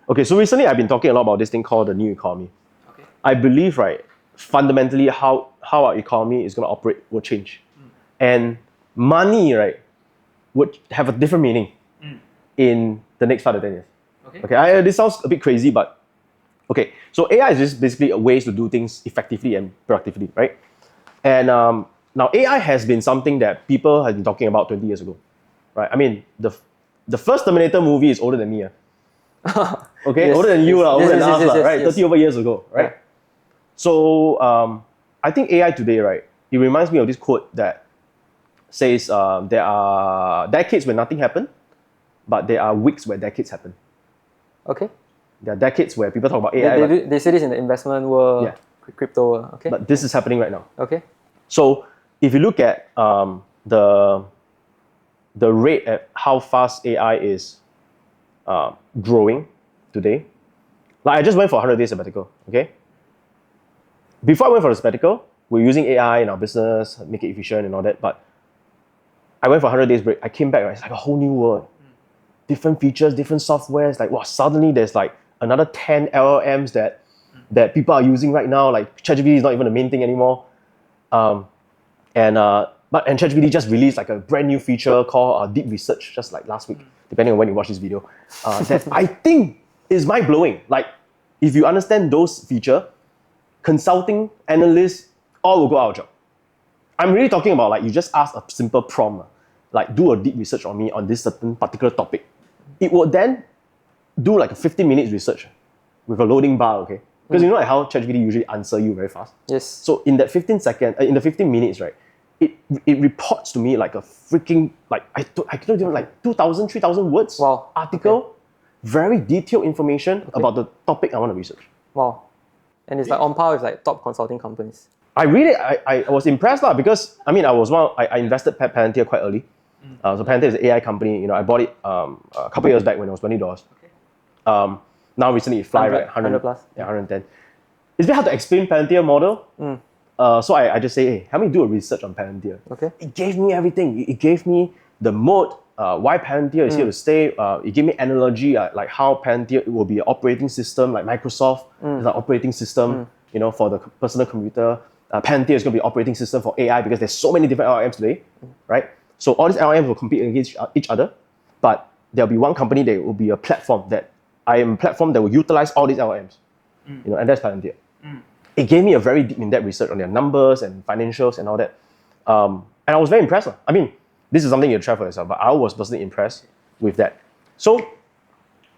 recently I've been talking a lot about this thing called the new economy. Okay. I believe, right, fundamentally how our economy is going to operate will change. And money, right, would have a different meaning in the next 5 to 10 years. Okay. This sounds a bit crazy, but okay. So AI is just basically a ways to do things effectively and productively, right? And now AI has been something that people have been talking about 20 years ago, right? I mean, the first Terminator movie is older than me. Okay, older than you, older than us, right? 30 over years ago, right? Yeah. So I think AI today, right, it reminds me of this quote that says there are decades where nothing happened, but there are weeks where decades happen. Okay. There are decades where people talk about AI. They say this in the investment world, crypto world. Okay. But this is happening right now. Okay. So if you look at the rate at how fast AI is growing today, like I just went for 100 days sabbatical, okay? Before I went for the sabbatical, we're using AI in our business, make it efficient and all that, but I went for 100 days break. I came back, right, it's like a whole new world. Different features, different softwares, like wow, suddenly there's like another 10 LLMs that people are using right now, like ChatGPT is not even the main thing anymore. And ChatGPT just released like a brand new feature called Deep Research, just like last week, depending on when you watch this video. That I think is mind-blowing. Like, if you understand those features, consulting, analysts, all will go out of job. I'm really talking about like you just ask a simple prompt, like do a deep research on me on this certain particular topic. It will then do like a 15 minutes research with a loading bar, okay? Because you know like how ChatGPT usually answer you very fast. Yes. So in that 15 minutes, right, it reports to me like a freaking, like, I don't even, like 2,000, 3,000 words article, very detailed information about the topic I want to research. Wow. And it's like on par with like top consulting companies. I was impressed because, I mean, I invested Palantir quite early. So Palantir is an AI company. You know, I bought it a couple years back when it was $20. Okay. Now recently it fly, right? 100 plus. Yeah, 110. It's very hard to explain Palantir model. So I just say, hey, help me do a research on Palantir. Okay. It gave me everything. It gave me the moat, why Palantir is here to stay. It gave me analogy, like how Palantir will be an operating system, like Microsoft is an operating system, you know, for the personal computer. Palantir is going to be operating system for AI because there's so many different LLMs today, right? So all these LLMs will compete against each other, but there'll be one company that will be a platform that will utilize all these LLMs, you know, and that's Palantir. It gave me a very deep in-depth research on their numbers and financials and all that. And I was very impressed. I mean, this is something you try for yourself, but I was personally impressed with that. So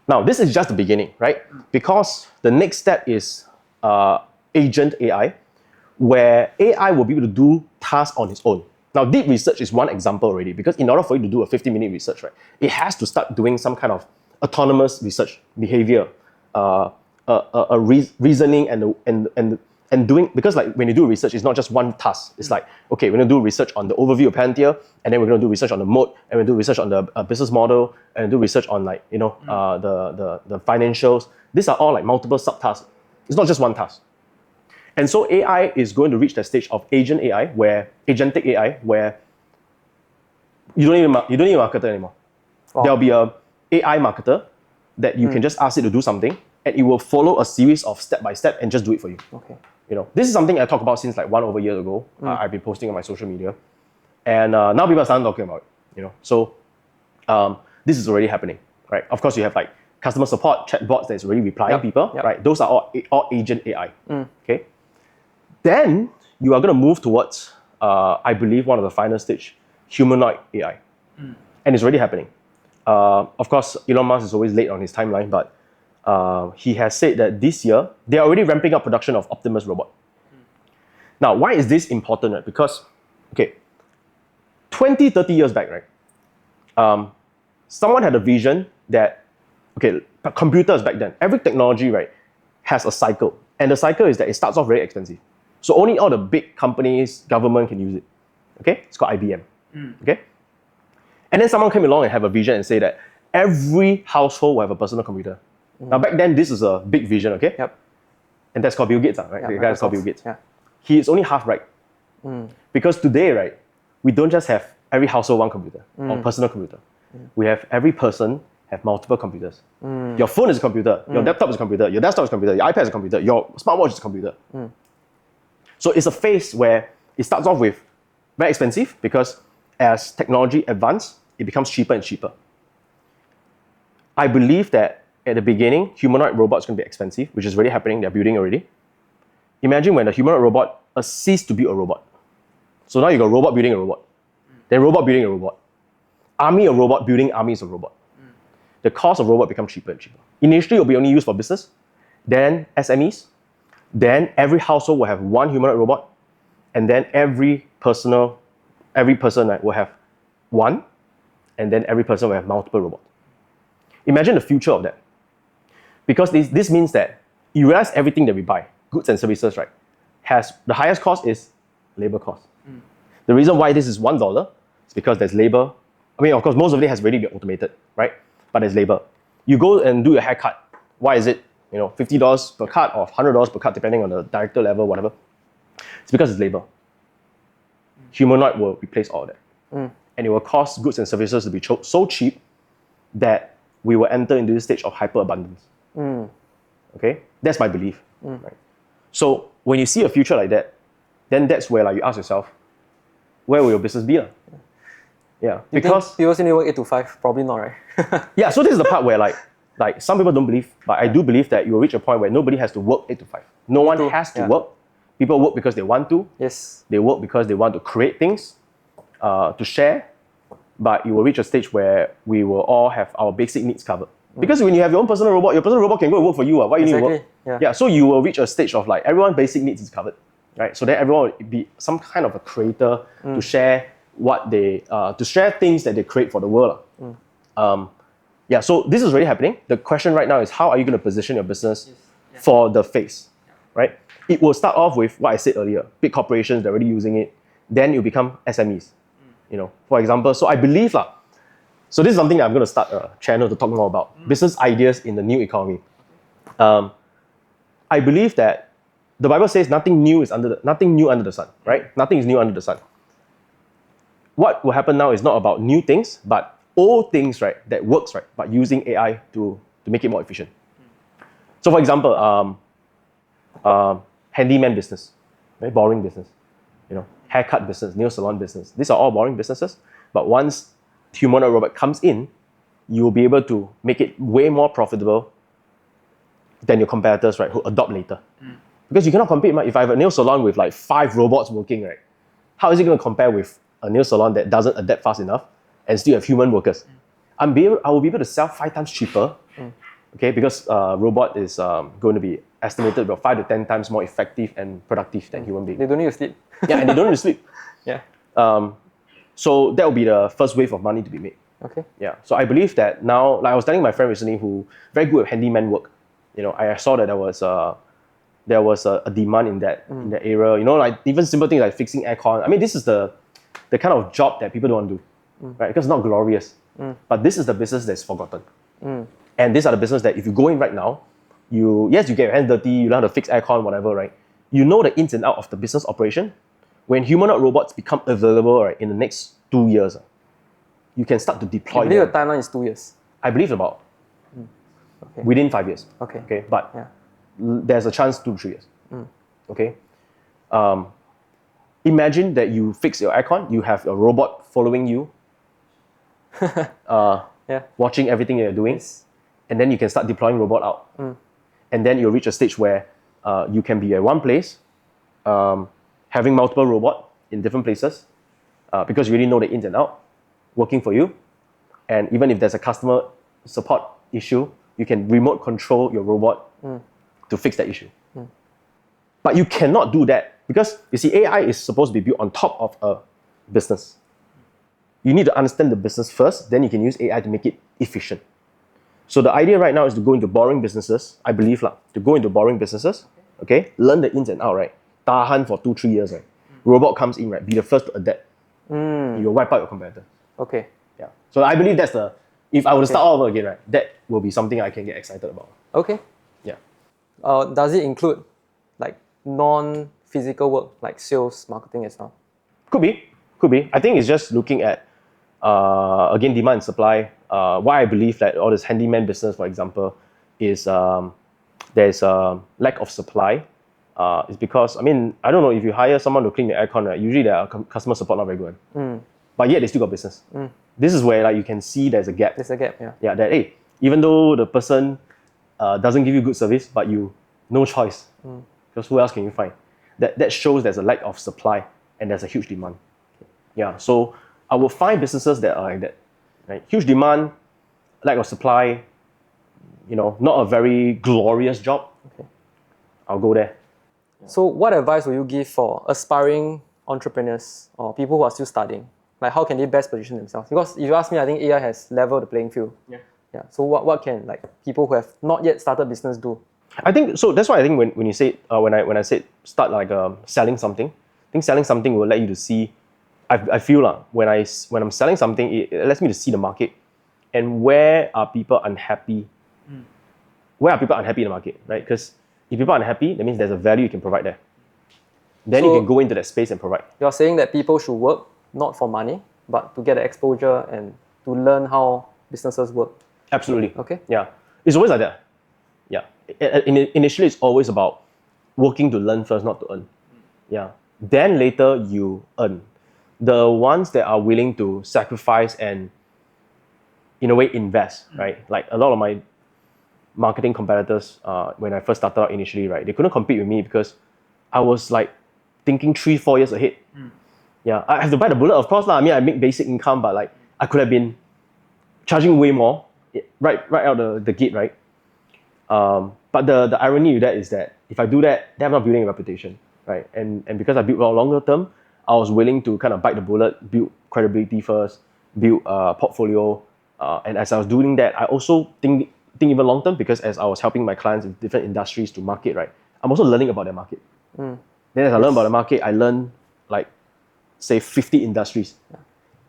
now this is just the beginning, right? Because the next step is agent AI, where AI will be able to do tasks on its own. Now, deep research is one example already, because in order for you to do a 50-minute research, right, it has to start doing some kind of autonomous research behavior, reasoning and doing, because like when you do research, it's not just one task. It's like, okay, we're going to do research on the overview of Palantir, and then we're going to do research on the moat, and we're going to do research on the business model, and do research on like, you know, the financials. These are all like multiple subtasks. It's not just one task. And so AI is going to reach that stage of agentic AI, where you don't need a marketer anymore. Wow. There'll be a AI marketer that you can just ask it to do something, and it will follow a series of step by step and just do it for you. Okay. You know, this is something I talked about since like 1 over year ago. I've been posting on my social media, and now people are starting talking about it. You know, so this is already happening, right? Of course, you have like customer support chatbots that's already replying people, right? Those are all agent AI. Okay. Then you are going to move towards, I believe, one of the final stage, humanoid AI, and it's already happening. Of course, Elon Musk is always late on his timeline, but he has said that this year, they're already ramping up production of Optimus robot. Now, why is this important? Right? Because, okay, 20, 30 years back, right, someone had a vision that, okay, computers back then, every technology, right, has a cycle. And the cycle is that it starts off very expensive. So only all the big companies, government can use it. Okay, it's called IBM. Okay, and then someone came along and have a vision and say that every household will have a personal computer. Now back then, this is a big vision. Okay, and that's called Bill Gates, right? The guy is called Bill Gates. He is only half right, because today, right, we don't just have every household one computer or personal computer. We have every person have multiple computers. Your phone is a computer, your laptop is a computer, your desktop is a computer, your iPad is a computer, your smartwatch is a computer. So it's a phase where it starts off with very expensive, because as technology advances, it becomes cheaper and cheaper. I believe that at the beginning, humanoid robots are going to be expensive, which is already happening. They're building already. Imagine when a humanoid robot ceases to be a robot. So now you got a robot building a robot, then robot building a robot, army of robot building armies of robot. The cost of robot becomes cheaper and cheaper. Initially, it will be only used for business, then SMEs, then every household will have one humanoid robot, and then every person will have one, and then every person will have multiple robots. Imagine the future of that. Because this means that you realize everything that we buy, goods and services, right, has the highest cost is labor cost. The reason why this is $1 is because there's labor. I mean, of course, most of it has already been automated, right? But there's labor. You go and do your haircut. Why is it, you know, $50 per cut or $100 per cut, depending on the director level, whatever? It's because it's labor. Humanoid will replace all that. And it will cost goods and services to be so cheap that we will enter into this stage of hyperabundance. Okay? That's my belief. Right? So when you see a future like that, then that's where like, you ask yourself, where will your business be? Yeah, because people still need to work 8 to 5, probably not, right? Yeah, so this is the part where like some people don't believe, but I do believe that you will reach a point where nobody has to work 8 to 5. No one has to work. People work because they want to. Yes. They work because they want to create things, to share. But you will reach a stage where we will all have our basic needs covered. Because when you have your own personal robot can go and work for you. Why you need to work? Yeah, so you will reach a stage of like everyone's basic needs is covered, right? So then everyone will be some kind of a creator to share what they to share things that they create for the world. Yeah, so this is already happening. The question right now is, how are you going to position your business for the phase, right? It will start off with what I said earlier, big corporations that are already using it. Then it will become SMEs. For example, so I believe so this is something that I'm going to start a channel to talk more about business ideas in the new economy. I believe that the Bible says nothing new under the sun, right? Nothing is new under the sun. What will happen now is not about new things, but old things, right? That works, right? But using AI to make it more efficient. So, for example, handyman business, very boring business. Haircut business, nail salon business. These are all boring businesses. But once humanoid robot comes in, you will be able to make it way more profitable than your competitors, right? Who adopt later. Because you cannot compete. If I have a nail salon with like 5 robots working, right? How is it going to compare with a nail salon that doesn't adapt fast enough and still have human workers? I will be able to sell 5 times cheaper, okay? Because robot is going to be estimated about 5 to 10 times more effective and productive than human beings. They don't need to sleep. Yeah, and they don't need to sleep. Yeah. So that will be the first wave of money to be made. Okay. Yeah. So I believe that now, like I was telling my friend recently, who very good at handyman work. I saw that there was a demand in that area. Like even simple things like fixing aircon. I mean, this is the kind of job that people don't want to do, right? Because it's not glorious. But this is the business that's forgotten. And these are the business that if you go in right now, you get your hands dirty, you learn how to fix aircon, whatever, right? You know the ins and out of the business operation. When humanoid robots become available, right, in the next 2 years, you can start to deploy I believe them. the timeline is 2 years. I believe about within 5 years. Okay. But there's a chance 2 to 3 years. Okay. Imagine that you fix your aircon, you have a robot following you, watching everything you're doing, and then you can start deploying robot out. And then you'll reach a stage where you can be at one place, having multiple robots in different places, because you really know the ins and out, working for you. And even if there's a customer support issue, you can remote control your robot to fix that issue. But you cannot do that because, you see, AI is supposed to be built on top of a business. You need to understand the business first, then you can use AI to make it efficient. So the idea right now is to go into boring businesses, I believe, to go into boring businesses, okay? Learn the ins and out, right? Tahan for 2-3 years, right? Robot comes in, right? Be the first to adapt. You'll wipe out your competitor. Okay. Yeah. So I believe that's if I were to start all over again, right? That will be something I can get excited about. Okay. Yeah. Does it include like non-physical work, like sales, marketing as well? Could be. I think it's just looking at, again, demand and supply. Why I believe that all this handyman business, for example, is there's a lack of supply. Is because, I mean, I don't know, if you hire someone to clean your aircon, right, usually their customer support not very good. But yet they still got business. This is where you can see there's a gap. There's a gap, yeah. Yeah, that, hey, even though the person doesn't give you good service, but you no choice. Because who else can you find? That shows there's a lack of supply and there's a huge demand. Yeah, so I will find businesses that are like that. Right? Huge demand, lack of supply, not a very glorious job. Okay. I'll go there. So what advice will you give for aspiring entrepreneurs or people who are still studying? Like how can they best position themselves? Because if you ask me, I think AI has leveled the playing field. Yeah. So what can people who have not yet started business do? I think so. That's why I think when you say when I said start selling something, I think selling something will let you to see. I feel when I'm selling something, it lets me to see the market and where are people unhappy. Where are people unhappy in the market, right? Because if people are unhappy, that means there's a value you can provide there. Then you can go into that space and provide. You're saying that people should work not for money, but to get the exposure and to learn how businesses work. Absolutely. Okay. Yeah. It's always like that. Yeah. Initially, it's always about working to learn first, not to earn. Yeah. Then later, you earn. The ones that are willing to sacrifice and, in a way, invest, right? Like a lot of my marketing competitors, when I first started out initially, right, they couldn't compete with me because I was like thinking 3-4 years ahead. Yeah, I have to bite the bullet, of course. I mean, I make basic income, but like I could have been charging way more right out the gate, right? But the irony with that is that if I do that, then I'm not building a reputation, right? And because I built a longer term, I was willing to kind of bite the bullet, build credibility first, build a portfolio. And as I was doing that, I also think even long term, because as I was helping my clients in different industries to market, right, I'm also learning about their market. Then as I learn about the market, I learn like, say, 50 industries.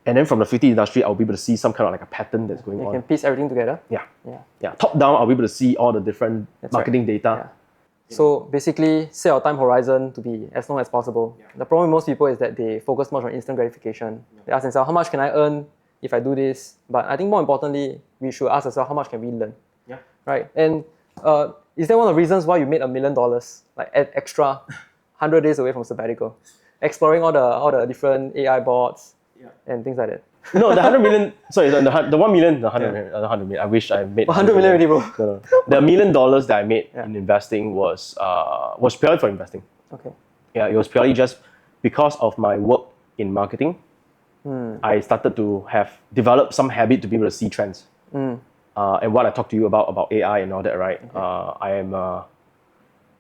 And then from the 50 industry, I'll be able to see some kind of like a pattern that's going You on. can piece everything together. Yeah. Yeah. Yeah. Top down, I'll be able to see all the different That's marketing right. data. Yeah. So basically, set your time horizon to be as long as possible. The problem with most people is that they focus much on instant gratification. They ask themselves, how much can I earn if I do this? But I think more importantly, we should ask ourselves, how much can we learn? Yeah. Right? And is that one of the reasons why you made $1 million, like extra 100 days away from sabbatical? Exploring all the different AI bots and things like that. No, the 100 million, sorry, the 1 million, the 100 million, the 100 million. I wish I made 100 million already, bro. No. The $1 million that I made in investing was purely for investing. Okay. Yeah, it was purely just because of my work in marketing. I started to have developed some habit to be able to see trends. And what I talked to you about AI and all that, right? I am, I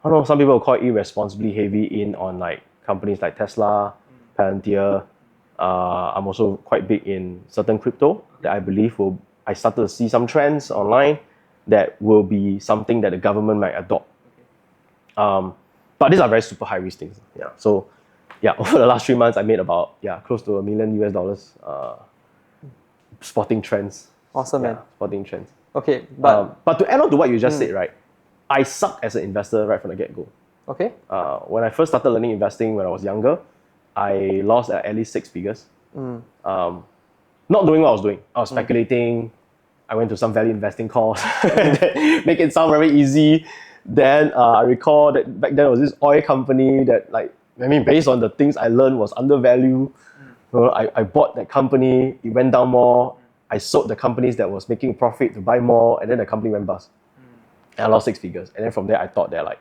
don't know, some people will call it irresponsibly heavy in on like companies like Tesla, Palantir. I'm also quite big in certain crypto that I believe I started to see some trends online that will be something that the government might adopt. But these are very super high risk things. Yeah. So yeah, over the last 3 months, I made about close to $1 million US spotting trends. Awesome, man. Spotting trends. Okay, but to add on to what you just said, right? I suck as an investor right from the get-go. Okay. When I first started learning investing when I was younger, I lost at least 6 figures. Not knowing what I was doing. I was speculating. I went to some value investing course, make it sound very easy. Then I recall that back then there was this oil company that based on the things I learned was undervalued. I bought that company, it went down more. I sold the companies that was making profit to buy more, and then the company went bust. And I lost 6 figures. And then from there I thought that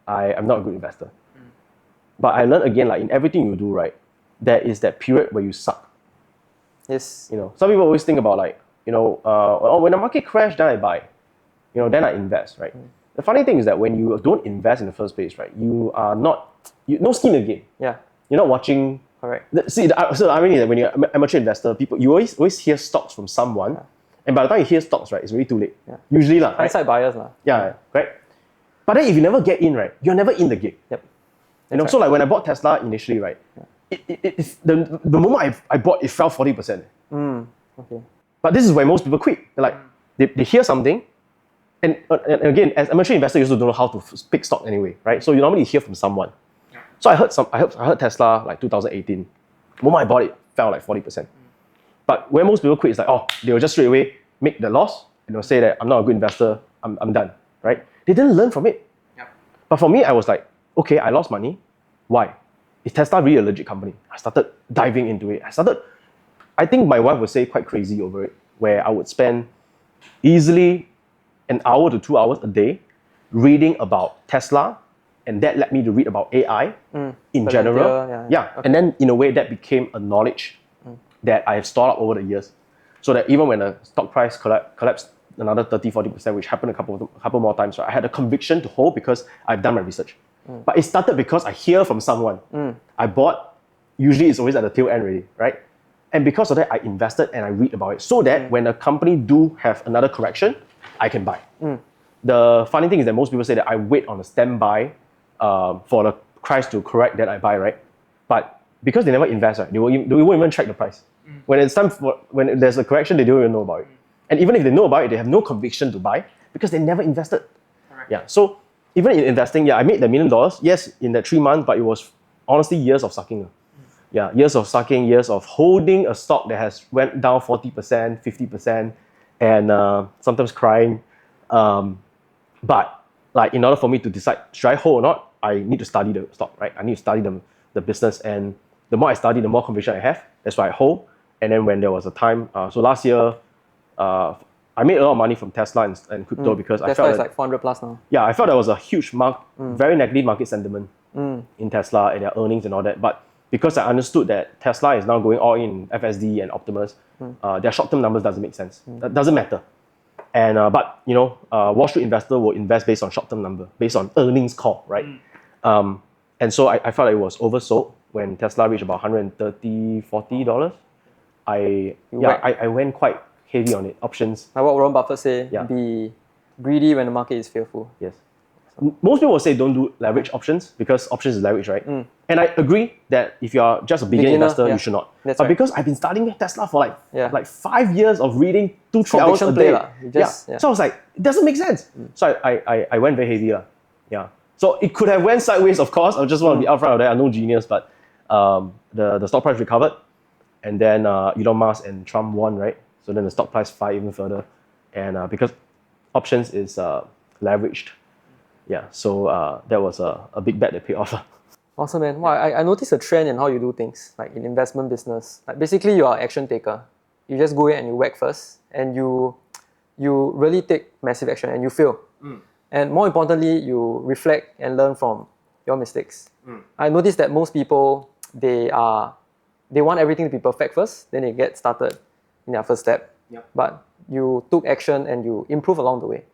I'm not a good investor. But I learned again, in everything you do, right, there is that period where you suck. Yes. Some people always think about when the market crash, then I buy. Then I invest, right? The funny thing is that when you don't invest in the first place, right, you are not, no skin in the game. Yeah. You're not watching. Correct. So the irony is that when you're an amateur investor, you always hear stocks from someone, and by the time you hear stocks, right, it's already too late. Yeah. Usually, right? Hindsight bias, lah. Yeah, right. But then if you never get in, right, you're never in the game. Yep. So when I bought Tesla initially, right, the moment I bought, it fell 40%. Okay. But this is where most people quit. They hear something, and again, as amateur investor, you also don't know how to pick stock anyway, right? So you normally hear from someone. So I heard Tesla 2018. The moment I bought it, fell 40%. But where most people quit is they will just straight away make the loss and they'll say that I'm not a good investor, I'm done, right? They didn't learn from it. But for me, I was like, okay, I lost money. Why? Is Tesla really a legit company? I started diving into it. I think my wife would say quite crazy over it, where I would spend easily an hour to 2 hours a day reading about Tesla, and that led me to read about AI in general. Okay. And then in a way that became a knowledge that I have stored up over the years. So that even when the stock price collapsed another 30-40%, which happened a couple more times, right, I had a conviction to hold because I've done my research. But it started because I hear from someone. I bought, usually it's always at the tail end already, right? And because of that, I invested and I read about it so that when a company do have another correction, I can buy. The funny thing is that most people say that I wait on a standby for the price to correct, that I buy, right? But because they never invest, right, they won't even check the price. When it's time when there's a correction, they don't even know about it. And even if they know about it, they have no conviction to buy because they never invested. Correct. Yeah. So even in investing, I made the $1 million, yes, in that 3 months, but it was honestly years of sucking. Yeah, years of sucking, years of holding a stock that has went down 40%, 50%, and sometimes crying. But in order for me to decide, should I hold or not, I need to study the stock, right? I need to study the business, and the more I study, the more conviction I have. That's why I hold. And then when there was a time, so last year, I made a lot of money from Tesla and crypto because I felt Tesla is like 400 plus now. Yeah, I felt there was a huge very negative market sentiment in Tesla and their earnings and all that. But because I understood that Tesla is now going all in FSD and Optimus, their short-term numbers doesn't make sense. That doesn't matter. And but Wall Street investor will invest based on short-term number, based on earnings call, right? And so I felt like it was oversold when Tesla reached about $130-$140. I went quite heavy on it. Options. Like what Warren Buffett say, be greedy when the market is fearful. Yes. Most people will say don't do leverage options because options is leverage, right? And I agree that if you are just a beginner investor, yeah. you should not. That's but right. because I've been studying Tesla for Yeah. like 5 years of reading 2-3 hours a Conviction play day. lah. You just- yeah. So I was like, it doesn't make sense. So I went very heavy lah. Yeah. So it could have went sideways, of course. I just want to be upfront of that. I'm no genius, but the stock price recovered, and then Elon Musk and Trump won, right? So then the stock price fell even further, and because options is leveraged, yeah. So that was a big bet that paid off. Awesome, man. Well, I noticed a trend in how you do things, like in investment business. Like basically, you are an action taker. You just go in and you whack first, and you really take massive action, and you fail. And more importantly, you reflect and learn from your mistakes. I noticed that most people they want everything to be perfect first, then they get started in their first step. Yep. But you took action and you improve along the way,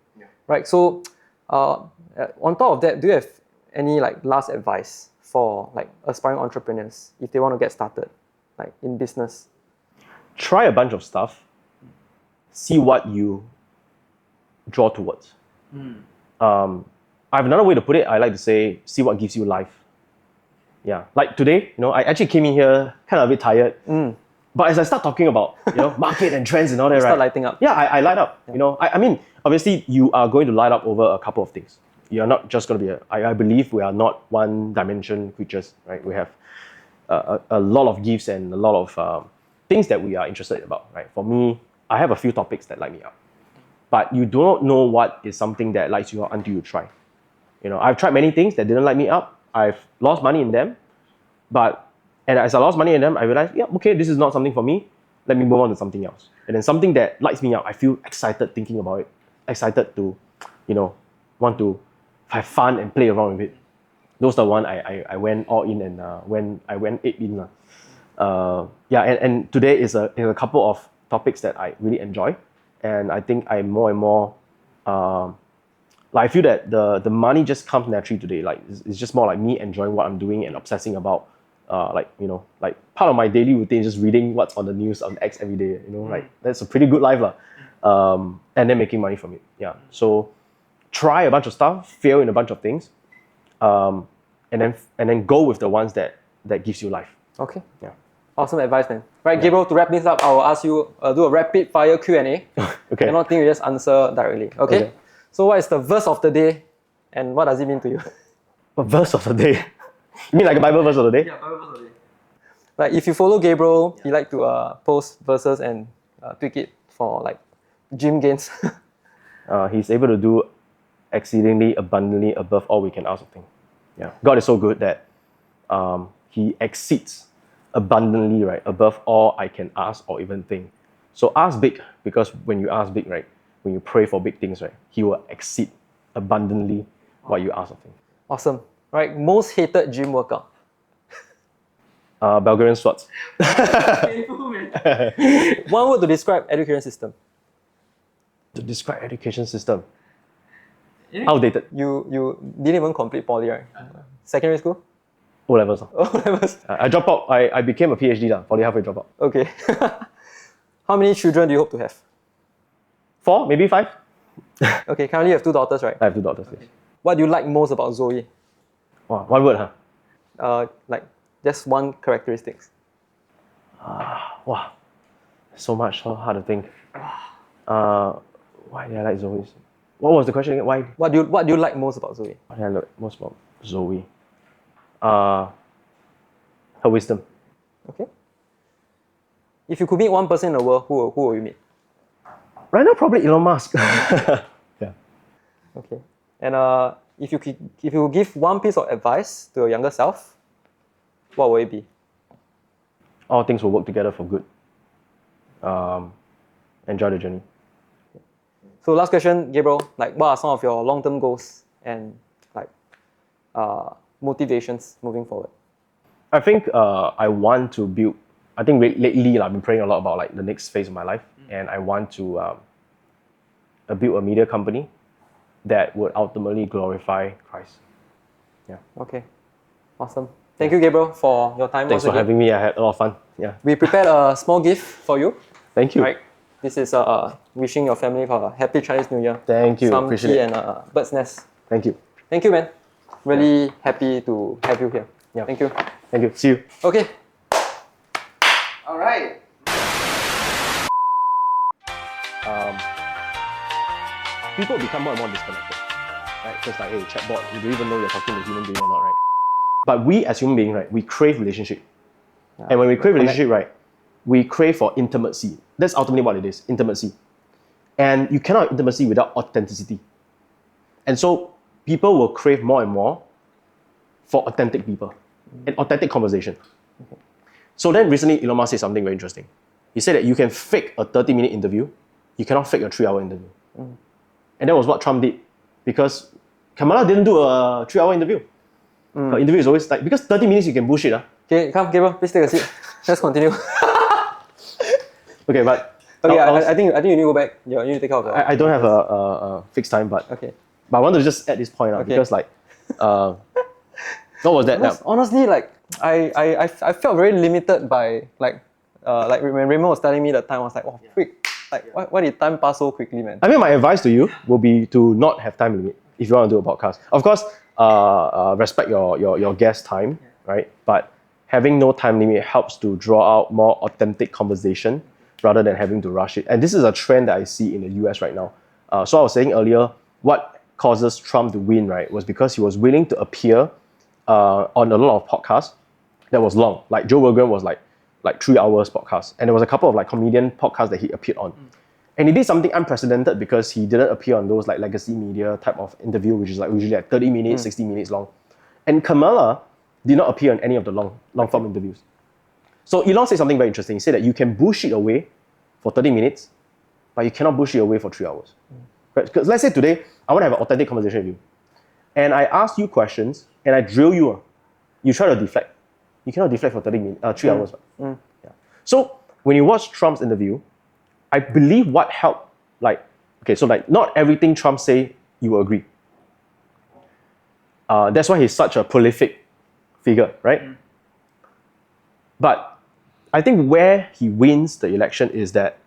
right? So, on top of that, do you have any like last advice for like aspiring entrepreneurs if they want to get started, like in business? Try a bunch of stuff. See what you draw towards. I have another way to put it. I like to say, see what gives you life. Yeah, like today, I actually came in here kind of a bit tired. But as I start talking about, market and trends and all that, Start right? lighting up. Yeah, I light up. I mean, obviously, you are going to light up over a couple of things. You're not just going to be I believe we are not one-dimension creatures, right? We have a lot of gifts and a lot of things that we are interested about, right? For me, I have a few topics that light me up. But you do not know what is something that lights you up until you try. I've tried many things that didn't light me up. I've lost money in them. And as I lost money in them, I realized, yeah, okay, this is not something for me. Let me move on to something else. And then something that lights me up, I feel excited thinking about it. Excited to, want to have fun and play around with it. Those are the one I went all in and when I went 8 in. And today is a couple of topics that I really enjoy. And I think I'm more and more, I feel that the money just comes naturally today. Like it's just more like me enjoying what I'm doing and obsessing about, like part of my daily routine is just reading what's on the news on X every day. Like that's a pretty good life lah. And then making money from it. Yeah. So try a bunch of stuff, fail in a bunch of things, and then go with the ones that gives you life. Okay. Yeah. Awesome advice, man. Right, Gabriel, to wrap this up, I will ask you, do a rapid fire Q&A. Okay. I don't think you just answer directly. Okay? So what is the verse of the day and what does it mean to you? What verse of the day? You mean like a Bible verse of the day? Yeah, Bible verse of the day. Like if you follow Gabriel, he like to post verses and tweak it for like gym gains. He's able to do exceedingly abundantly above all we can ask of him. Yeah. God is so good that he exceeds abundantly, right, above all I can ask or even think. So ask big, because when you ask big, right, when you pray for big things, right, he will exceed abundantly what you ask of him. Awesome. Right, most hated gym workout. Bulgarian squats. Painful, man. One word to describe education system. To describe education system. Outdated. You didn't even complete poly, right? Secondary school? O levels. O levels. I dropped out. I became a PhD lah. Poly halfway drop out. Okay. How many children do you hope to have? 4, maybe 5. Okay, currently you have 2 daughters, right? I have 2 daughters. Yes. What do you like most about Zoe? Wow, one word, huh? Like just one characteristics. Wow, so much, so hard to think. Why did I like Zoe? What was the question again? Why? What do you like most about Zoe? What did I like most about Zoe? Her wisdom. Okay. If you could meet one person in the world, who will you meet? Right now, probably Elon Musk. Yeah. Okay. And if you could give one piece of advice to your younger self, what would it be? All things will work together for good. Enjoy the journey. So last question, Gabriel, like what are some of your long-term goals and like motivations moving forward? I think I want to build. I think lately I've been praying a lot about like the next phase of my life, and I want to build a media company that would ultimately glorify Christ. Yeah. Okay. Awesome. Thank you, Gabriel, for your time. Thanks for having me. I had a lot of fun. Yeah. We prepared a small gift for you. Thank you. Right. This is wishing your family for a happy Chinese New Year. Thank you. Some Appreciate tea it. and bird's nest. Thank you. Thank you, man. Really happy to have you here. Yeah. Thank you. Thank you. See you. Okay. All right. People become more and more disconnected, right? Just like, hey, chatbot, you don't even know you're talking to a human being or not, right? But we as human beings, right, we crave relationship. And when we crave relationship, right, we crave for intimacy. That's ultimately what it is, intimacy. And you cannot have intimacy without authenticity. And so people will crave more and more for authentic people and authentic conversation. So then recently, Elon Musk said something very interesting. He said that you can fake a 30-minute interview, you cannot fake a 3-hour interview. And that was what Trump did. Because Kamala didn't do a 3-hour interview. Her interview is always like, because 30 minutes you can bullshit. Okay, come, Gabriel, please take a seat. Let's continue. Okay, but okay, I think you need to go back. Yeah, you need to take out the. I don't have a fixed time, but okay. But I want to just add this point out because like, what was that? Honestly, like I felt very limited by like when Raymond was telling me the time, I was like, oh freak, like why did time pass so quickly, man? I mean, my advice to you will be to not have time limit if you want to do a podcast. Of course, respect your guest time, right? But having no time limit helps to draw out more authentic conversation rather than having to rush it. And this is a trend that I see in the US right now. So I was saying earlier, what causes Trump to win, right, was because he was willing to appear on a lot of podcasts that was long. Like Joe Rogan was like 3 hours podcast. And there was a couple of like comedian podcasts that he appeared on. And he did something unprecedented because he didn't appear on those like legacy media type of interview, which is like usually like 30 minutes, 60 minutes long. And Kamala did not appear on any of the long form interviews. So Elon said something very interesting. He said that you can bullshit away for 30 minutes, but you cannot bullshit away for 3 hours. Because let's say today, I want to have an authentic conversation with you. And I ask you questions, and I drill you. You try to deflect. You cannot deflect for 3 hours. Yeah. So when you watch Trump's interview, I believe what helped, so not everything Trump say, you will agree. That's why he's such a prolific figure, right? But I think where he wins the election is that,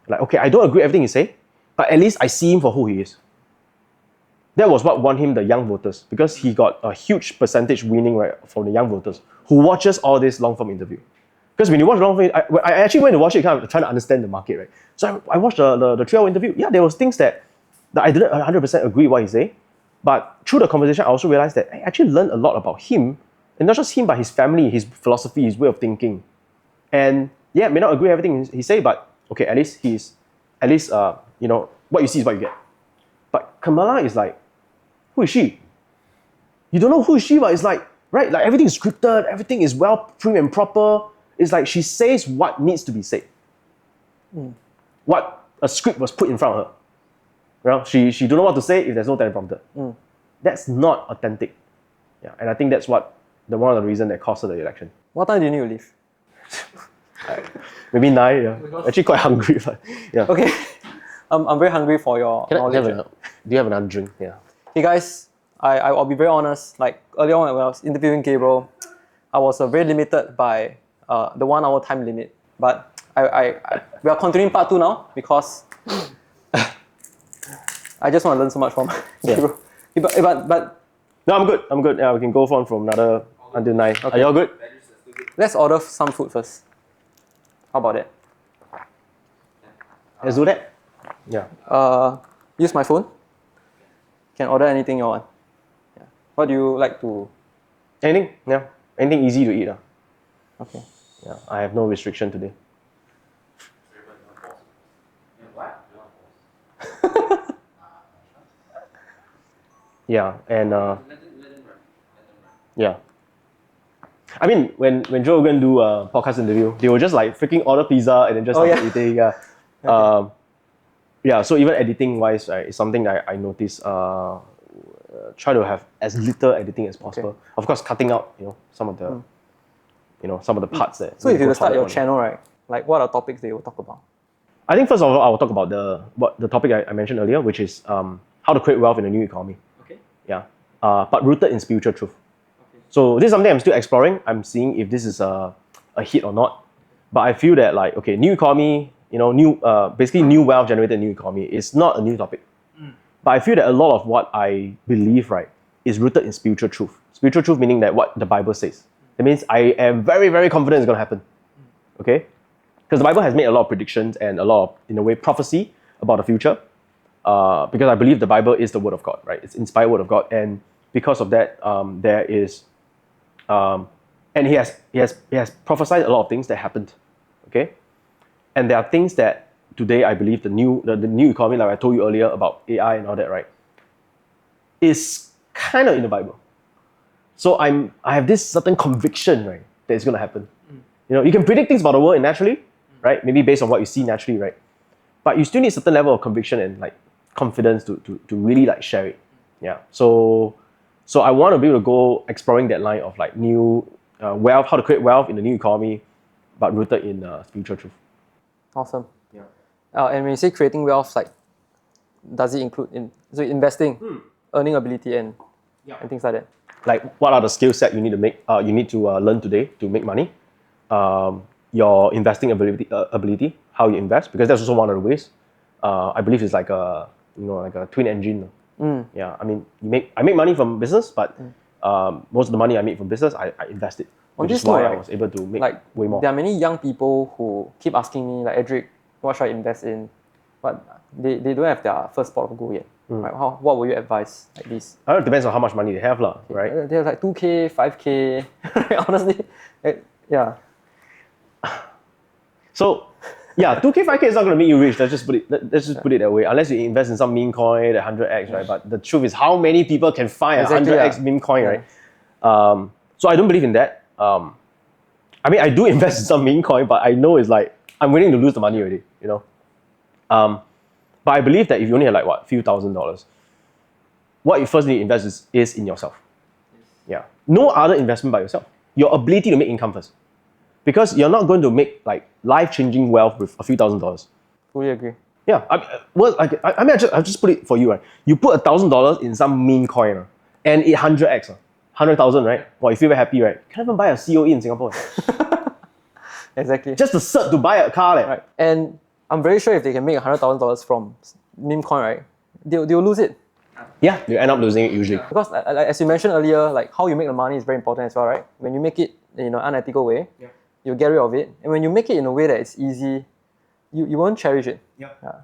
I don't agree with everything he say, but at least I see him for who he is. That was what won him the young voters, because he got a huge percentage winning right from the young voters who watches all this long-form interview. Because when you watch long-form, I actually went to watch it kind of trying to understand the market, right? So I watched the 3-hour interview. Yeah, there was things that I didn't 100% agree with what he say, but through the conversation, I also realized that I actually learned a lot about him, and not just him, but his family, his philosophy, his way of thinking. And yeah, may not agree with everything he say, but okay, at least what you see is what you get. But Kamala is like, who is she? You don't know who is she, but it's like, right, like everything is scripted, everything is well prim and proper. It's like she says what needs to be said. What a script was put in front of her. Well, she don't know what to say if there's no teleprompter. That's not authentic. Yeah, and I think that's one of the reasons that cost her the election. What time do you need to leave? Maybe 9, yeah. Actually quite hungry, but yeah. Okay. I'm very hungry for your knowledge. Do you have another drink? Yeah. Hey guys, I'll be very honest. Like earlier on when I was interviewing Gabriel, I was very limited by the 1 hour time limit. But we are continuing part 2 now because I just want to learn so much from Gabriel. But no, I'm good. Yeah, we can go on from another until 9. Okay. Are you all good? Let's order some food first. How about that? Let's do that. Yeah. Use my phone. Can order anything you want. Yeah. What do you like to? Anything? Yeah. Anything easy to eat. Okay. Yeah. I have no restriction today. Yeah, and yeah. I mean, when Joe Rogan do a podcast interview, they will just like freaking order pizza and then just start eating. Yeah. Okay. Yeah. So even editing wise, right, it's something that I notice. Try to have as little editing as possible. Okay. Of course, cutting out some of the some of the parts that. So if you start your channel, right, like what are topics they will talk about? I think first of all, I will talk about the topic I mentioned earlier, which is how to create wealth in a new economy. Yeah, but rooted in spiritual truth. Okay. So this is something I'm still exploring. I'm seeing if this is a hit or not. But I feel that new economy, basically new wealth generated in new economy is not a new topic. But I feel that a lot of what I believe, right, is rooted in spiritual truth. Spiritual truth meaning that what the Bible says. That means I am very, very confident it's going to happen. Okay? Because the Bible has made a lot of predictions and a lot of, in a way, prophecy about the future. Because I believe the Bible is the Word of God, right? It's inspired Word of God. And because of that, there is... and he has prophesied a lot of things that happened. Okay? And there are things that today I believe the new economy, like I told you earlier about AI and all that, right, is kind of in the Bible. So I have this certain conviction, right, that it's going to happen. You know, you can predict things about the world naturally, right? Maybe based on what you see naturally, right? But you still need a certain level of conviction and like confidence to really like share it. Yeah. So I want to be able to go exploring that line of like new wealth, how to create wealth in the new economy, but rooted in spiritual truth. Awesome. Yeah. And when you say creating wealth, like, does it include investing, earning ability, and things like that? Like, what are the skill set you need to make? You need to learn today to make money. Your investing ability, how you invest, because that's also one of the ways. I believe it's like a twin engine. Yeah, I mean, I make money from business, but most of the money I make from business, I invest it. Which is why I was able to make like, way more. There are many young people who keep asking me, like, Edric, what should I invest in? But they don't have their first pot of gold yet. Right? What would you advise like this? It depends on how much money they have, right? They have like 2K, 5K, honestly. Yeah. So, yeah, 2K, 5K is not going to make you rich. Let's just put it that way. Unless you invest in some meme coin, the 100x, right? But the truth is, how many people can find a 100x meme coin, right? So I don't believe in that. I mean, I do invest in some meme coin, but I know it's like, I'm willing to lose the money already, you know? But I believe that if you only have like, what, few $1,000s, what you first need to invest is in yourself. Yeah. No other investment but yourself. Your ability to make income first. Because you're not going to make like life-changing wealth with a few $1,000s. Fully agree. Yeah. I just put it for you, right? You put $1,000 in some meme coin, and it 100x, 100,000, right? Well, you feel very happy, right? You can't even buy a COE in Singapore. Exactly. Just the cert to buy a car, right? And I'm very sure if they can make $100,000 from meme coin, right, they'll lose it. Yeah, you end up losing it usually. Because as you mentioned earlier, like how you make the money is very important as well, right? When you make it in an unethical way, you get rid of it. And when you make it in a way that it's easy, you won't cherish it.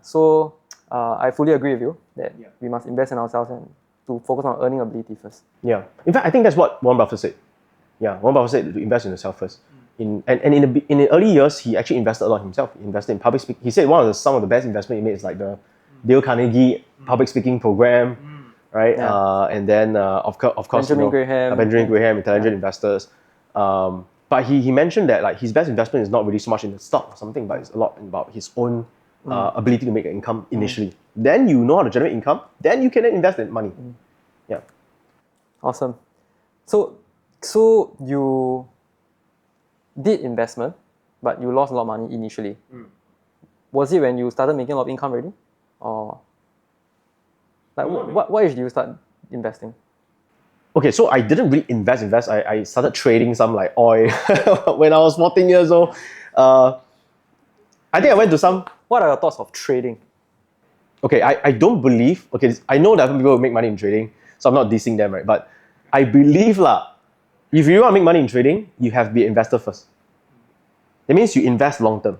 So I fully agree with you that we must invest in ourselves and to focus on earning ability first. Yeah. In fact, I think that's what Warren Buffett said. Yeah, Warren Buffett said to invest in yourself first. In the early years, he actually invested a lot himself. He invested in public speaking. He said some of the best investment he made is like the Dale Carnegie public speaking program, right? And then of course Benjamin Graham, Intelligent Investors. But he mentioned that like his best investment is not really so much in the stock or something, but it's a lot about his own ability to make an income initially. Then you know how to generate income. Then you can then invest in money. Yeah. Awesome. So you did investment, but you lost a lot of money initially. Was it when you started making a lot of income already? Or like what age did you start investing? Okay, so I didn't really invest. I started trading some like oil when I was 14 years old. I think I went to some... What are your thoughts of trading? Okay, I don't believe... Okay, I know that people make money in trading, so I'm not dissing them, right? But I believe if you want to make money in trading, you have to be an investor first. That means you invest long term,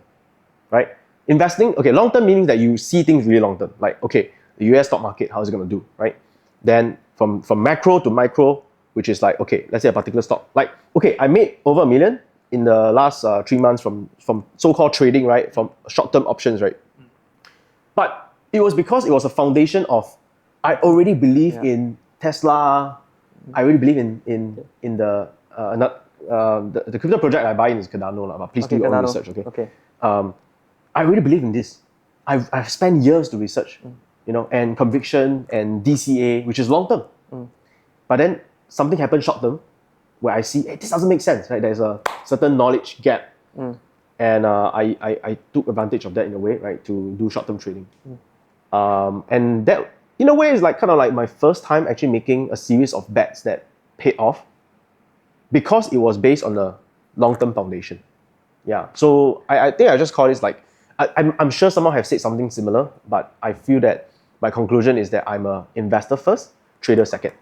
right? Investing, okay, long term meaning that you see things really long term. Like, okay, the US stock market, how is it going to do, right? Then from macro to micro, which is like, okay, let's say a particular stock. Like, okay, I made over $1 million in the last 3 months from so-called trading, right? From short-term options, right? But it was because it was a foundation of, I already believe in Tesla. I really believe in the crypto project I buy in is Cardano, but please do your own research, okay? I really believe in this. I've spent years to research, you know, and conviction and DCA, which is long term. But then something happened short term, where I see, hey, this doesn't make sense, right? There's a certain knowledge gap, and I took advantage of that in a way, right, to do short term trading, and that in a way is like kind of like my first time actually making a series of bets that paid off, because it was based on a long term foundation. Yeah, so I think I just call this like, I'm sure someone have said something similar, but I feel that my conclusion is that I'm a investor first, trader second.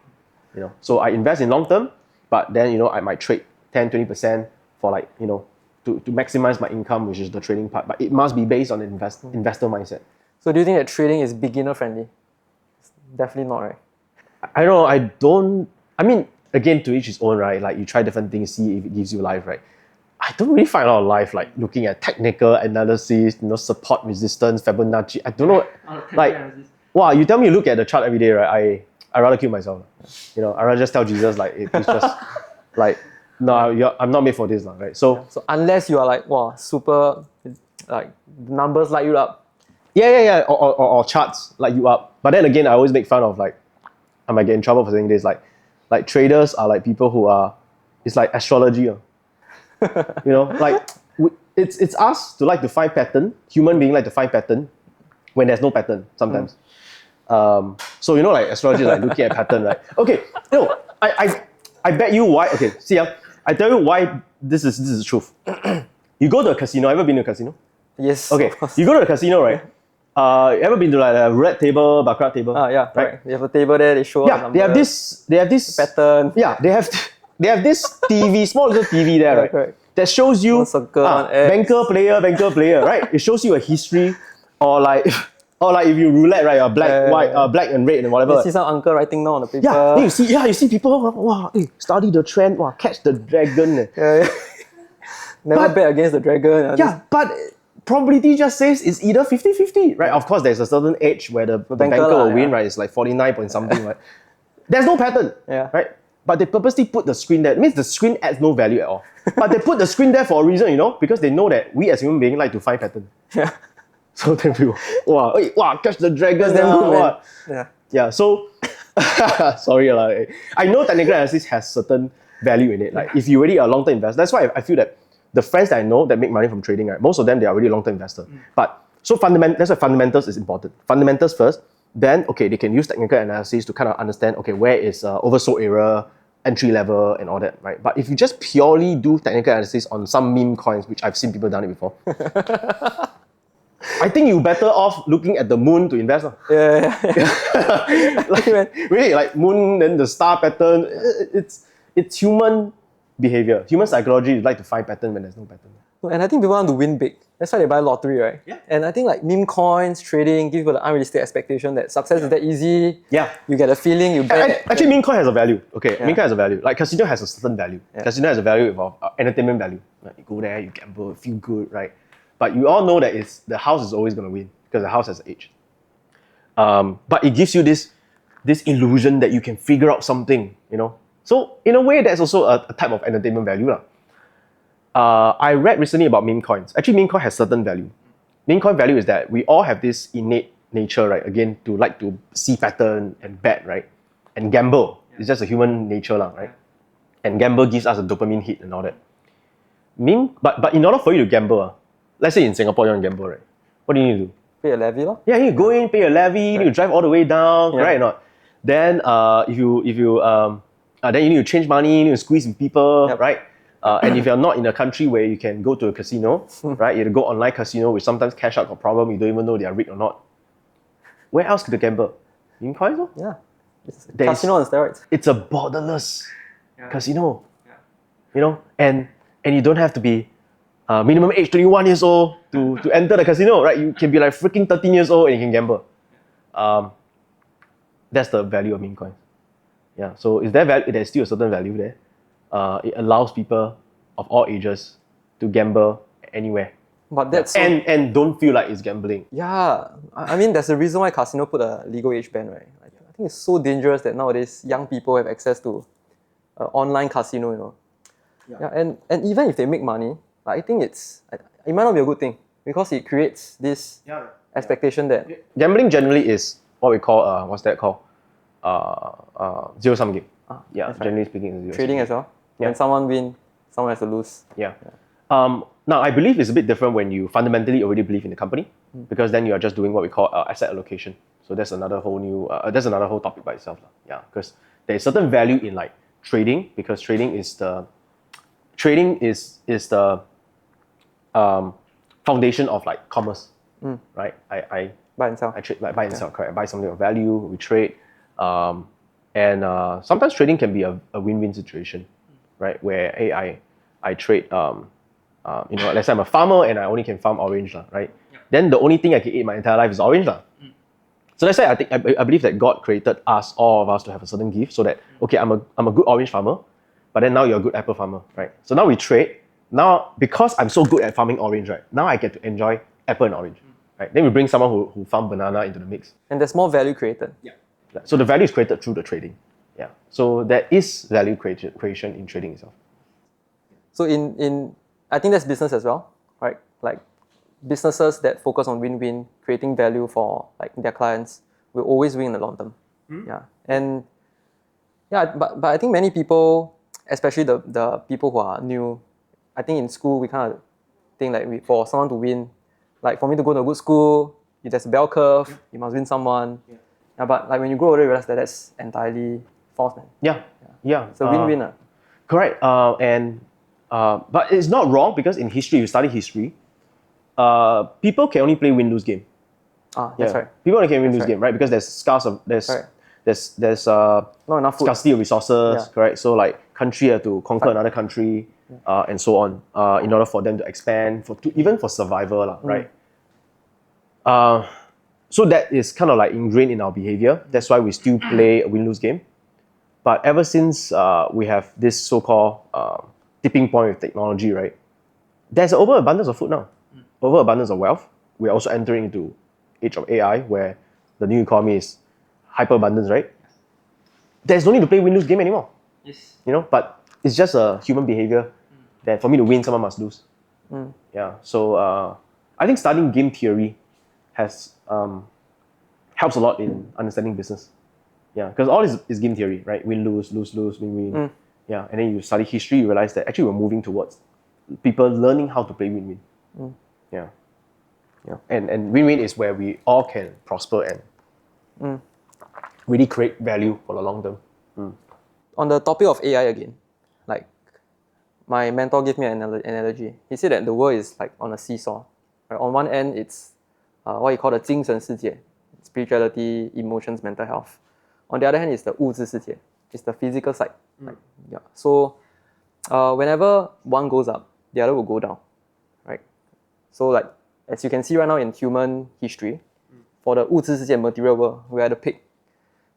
You know, so I invest in long term, but then, you know, I might trade 10, 20% for like, to maximize my income, which is the trading part. But it must be based on an investor mindset. So do you think that trading is beginner friendly? Definitely not, right? I don't know, I mean, again, to each his own, right? Like you try different things, see if it gives you life, right? I don't really find a lot of life like looking at technical analysis, support resistance, Fibonacci. I don't know. Like, wow, you tell me you look at the chart every day, right? I rather kill myself. I rather just tell Jesus, like, hey, please just, like, no, I'm not made for this, right? So unless you are like, wow, super, like, numbers light you up. Yeah. Or charts light you up. But then again, I always make fun of, like, I might get in trouble for saying this, like traders are like people who are, it's like astrology. Like, it's us to like to find pattern, human being like to find pattern when there's no pattern sometimes. So like astrology is like looking at pattern, right? Okay, I bet you why. Okay, see, I tell you why this is the truth. You go to a casino. Ever been to a casino? Yes. Okay, you go to a casino, right? Ever been to like a roulette table, baccarat table? Yeah, right. They have a table there. They show. Yeah, they have this pattern. Yeah, they have this TV, small little TV there, right? Correct. That shows you banker player, right? It shows you a history, or like if you roulette, right? Black and red and whatever. You see some uncle writing down on the paper. Yeah, you see people. Wow, study the trend. Wow, catch the dragon. Yeah. Never bet against the dragon. Yeah, but probability just says it's either 50-50, right? Of course, there's a certain age where the banker will win, right? It's like 49 point something, right? There's no pattern, right? But they purposely put the screen there. It means the screen adds no value at all. But they put the screen there for a reason, because they know that we as human beings like to find pattern. Yeah. So then people, wow, catch the dragon. Yeah, so, sorry. I know technical analysis has certain value in it. Like if you really are a long-term investor, that's why I feel that the friends that I know that make money from trading, right, most of them, they are really long-term investors. But so that's why fundamentals is important. Fundamentals first, then they can use technical analysis to kind of understand, where is oversold area, entry level and all that, right? But if you just purely do technical analysis on some meme coins, which I've seen people done it before, I think you're better off looking at the moon to invest. Yeah. Really, like moon, then the star pattern, it's human behavior. Human psychology is like to find pattern when there's no pattern. And I think people want to win big. That's why they buy lottery, right? Yeah. And I think like meme coins, trading, give people the unrealistic expectation that success is that easy. Yeah. You get a feeling, you bet. Actually, meme coin has a value. Okay, meme coin has a value. Like casino has a certain value. Yeah. Casino has a value of entertainment value. Like you go there, you gamble, feel good, right? But you all know that the house is always going to win because the house has age. But it gives you this illusion that you can figure out something, So in a way, that's also a type of entertainment value. I read recently about meme coins. Actually, meme coin has certain value. Meme coin value is that we all have this innate nature, right? Again, to like to see pattern and bet, right? And gamble. Yeah. It's just a human nature, right? And gamble gives us a dopamine hit and all that. But in order for you to gamble, let's say in Singapore you want to gamble, right? What do you need to do? Pay a levy, lor. Yeah, you need to go in, pay a levy, you need to drive all the way down, right or not? Then if you then you need to change money, you need to squeeze with people, right? And if you're not in a country where you can go to a casino, right? You have to go online casino, which sometimes cash out got problem, you don't even know they are rigged or not. Where else could you gamble? In coins? Yeah. It's casino on steroids. It's a borderless casino. Yeah. And you don't have to be minimum age 21 years old to enter the casino, right? You can be like freaking 13 years old and you can gamble. That's the value of meme coins. Yeah. So is there value? There's still a certain value there. It allows people of all ages to gamble anywhere. But that's and don't feel like it's gambling. Yeah, I mean there's a reason why casino put a legal age ban, right? I think it's so dangerous that nowadays young people have access to online casino, Yeah, and even if they make money, I think it might not be a good thing because it creates this expectation that gambling generally is what we call what's that called? Zero sum game. Generally speaking, it's trading as well. When someone wins, someone has to lose. Yeah. Now, I believe it's a bit different when you fundamentally already believe in the company, because then you are just doing what we call asset allocation. So that's another whole topic by itself. Yeah, because there is certain value in like trading, because trading is the foundation of like commerce, right? I buy and sell. I trade, like buy and sell, correct? I buy something of value, we trade, and sometimes trading can be a win-win situation, right? Where hey, I trade let's say I'm a farmer and I only can farm orange, right? Then the only thing I can eat my entire life is orange. So that's why I believe that God created us, all of us, to have a certain gift so that, okay, I'm a good orange farmer, but then now you're a good apple farmer, right? So now we trade. Now, because I'm so good at farming orange, right, now I get to enjoy apple and orange, right? Then we bring someone who farm banana into the mix. And there's more value created. Yeah. So the value is created through the trading. Yeah. So there is value creation in trading itself. So in I think that's business as well, right? Like businesses that focus on win-win, creating value for like their clients, will always win in the long term. Yeah. And yeah, but I think many people, especially the people who are new, I think in school we kind of think like for someone to win, like for me to go to a good school, if there's a bell curve, you must win someone. Yeah, but like when you grow older, you realize that that's entirely false, man. Yeah. It's a win-win. Correct. But it's not wrong because in history, you study history, people can only play win-lose game. That's right. People only can win-lose game, right? Because there's not enough food. scarcity of resources, correct? So like country have to conquer another country, and so on, in order for them to expand, even for survival, right? So that is kind of like ingrained in our behavior. That's why we still play a win-lose game. But ever since we have this so-called tipping point with technology, right? There's an overabundance of food now, overabundance of wealth. We're also entering into age of AI, where the new economy is hyperabundance, right? There's no need to play win-lose game anymore. Yes. But it's just a human behavior that for me to win, someone must lose. Yeah. So I think studying game theory has helps a lot in understanding business. Yeah, because all is game theory, right? Win, lose, lose, lose, win, win. Yeah, and then you study history, you realize that actually we're moving towards people learning how to play win-win. Yeah. And win-win is where we all can prosper and really create value for the long term. On the topic of AI again, like my mentor gave me an analogy. He said that the world is like on a seesaw. Right? On one end, it's what you call the 精神世界, spirituality, emotions, mental health. On the other hand, is the 物质世界, it's the physical side. So whenever one goes up, the other will go down, right? So like as you can see right now in human history, for the 物质世界 material world, we're at the peak,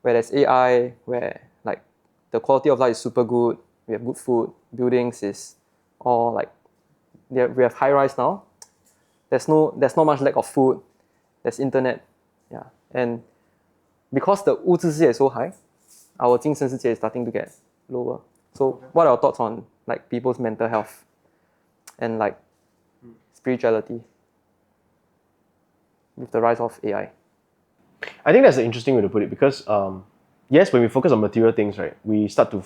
where there's AI, where like the quality of life is super good, we have good food, buildings is all like we have high rise now. There's not much lack of food. There's internet, and because the 物质世界 is so high, our 精神世界 is starting to get lower. So what are your thoughts on like people's mental health and like spirituality with the rise of AI? I think that's an interesting way to put it because yes, when we focus on material things, right, we start to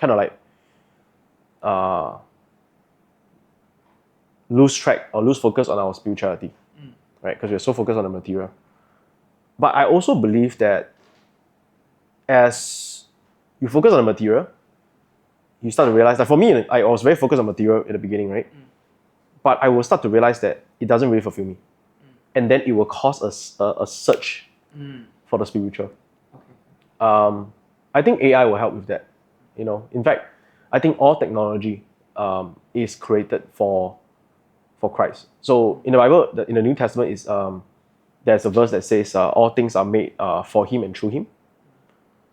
kind of like lose track or lose focus on our spirituality, right? Because we're so focused on the material. But I also believe that as you focus on the material, you start to realize that for me, I was very focused on material at the beginning, right? But I will start to realize that it doesn't really fulfill me. And then it will cause a search for the spiritual. I think AI will help with that. In fact, I think all technology is created for Christ. So in the Bible, in the New Testament, is there's a verse that says all things are made for Him and through Him.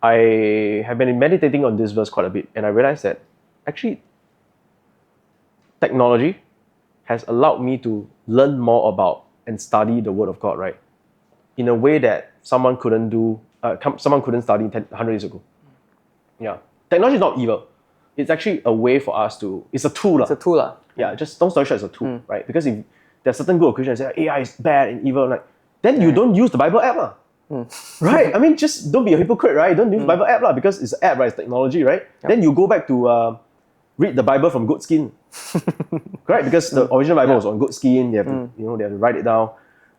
I have been meditating on this verse quite a bit, and I realized that actually technology has allowed me to learn more about and study the Word of God, right? In a way that someone couldn't study 100 years ago. Yeah, technology is not evil. It's actually a way for us to. It's a tool. It's a tool. Yeah, just long story short, it's a tool, right? Because if there's certain group of Christians that say AI is bad and evil, then you don't use the Bible app, right? I mean, just don't be a hypocrite, right? Don't use the Bible app, because it's an app, right? It's technology, right? Yep. Then you go back to read the Bible from goat skin, correct? Because the original Bible was on goat skin. They have to, they have to write it down.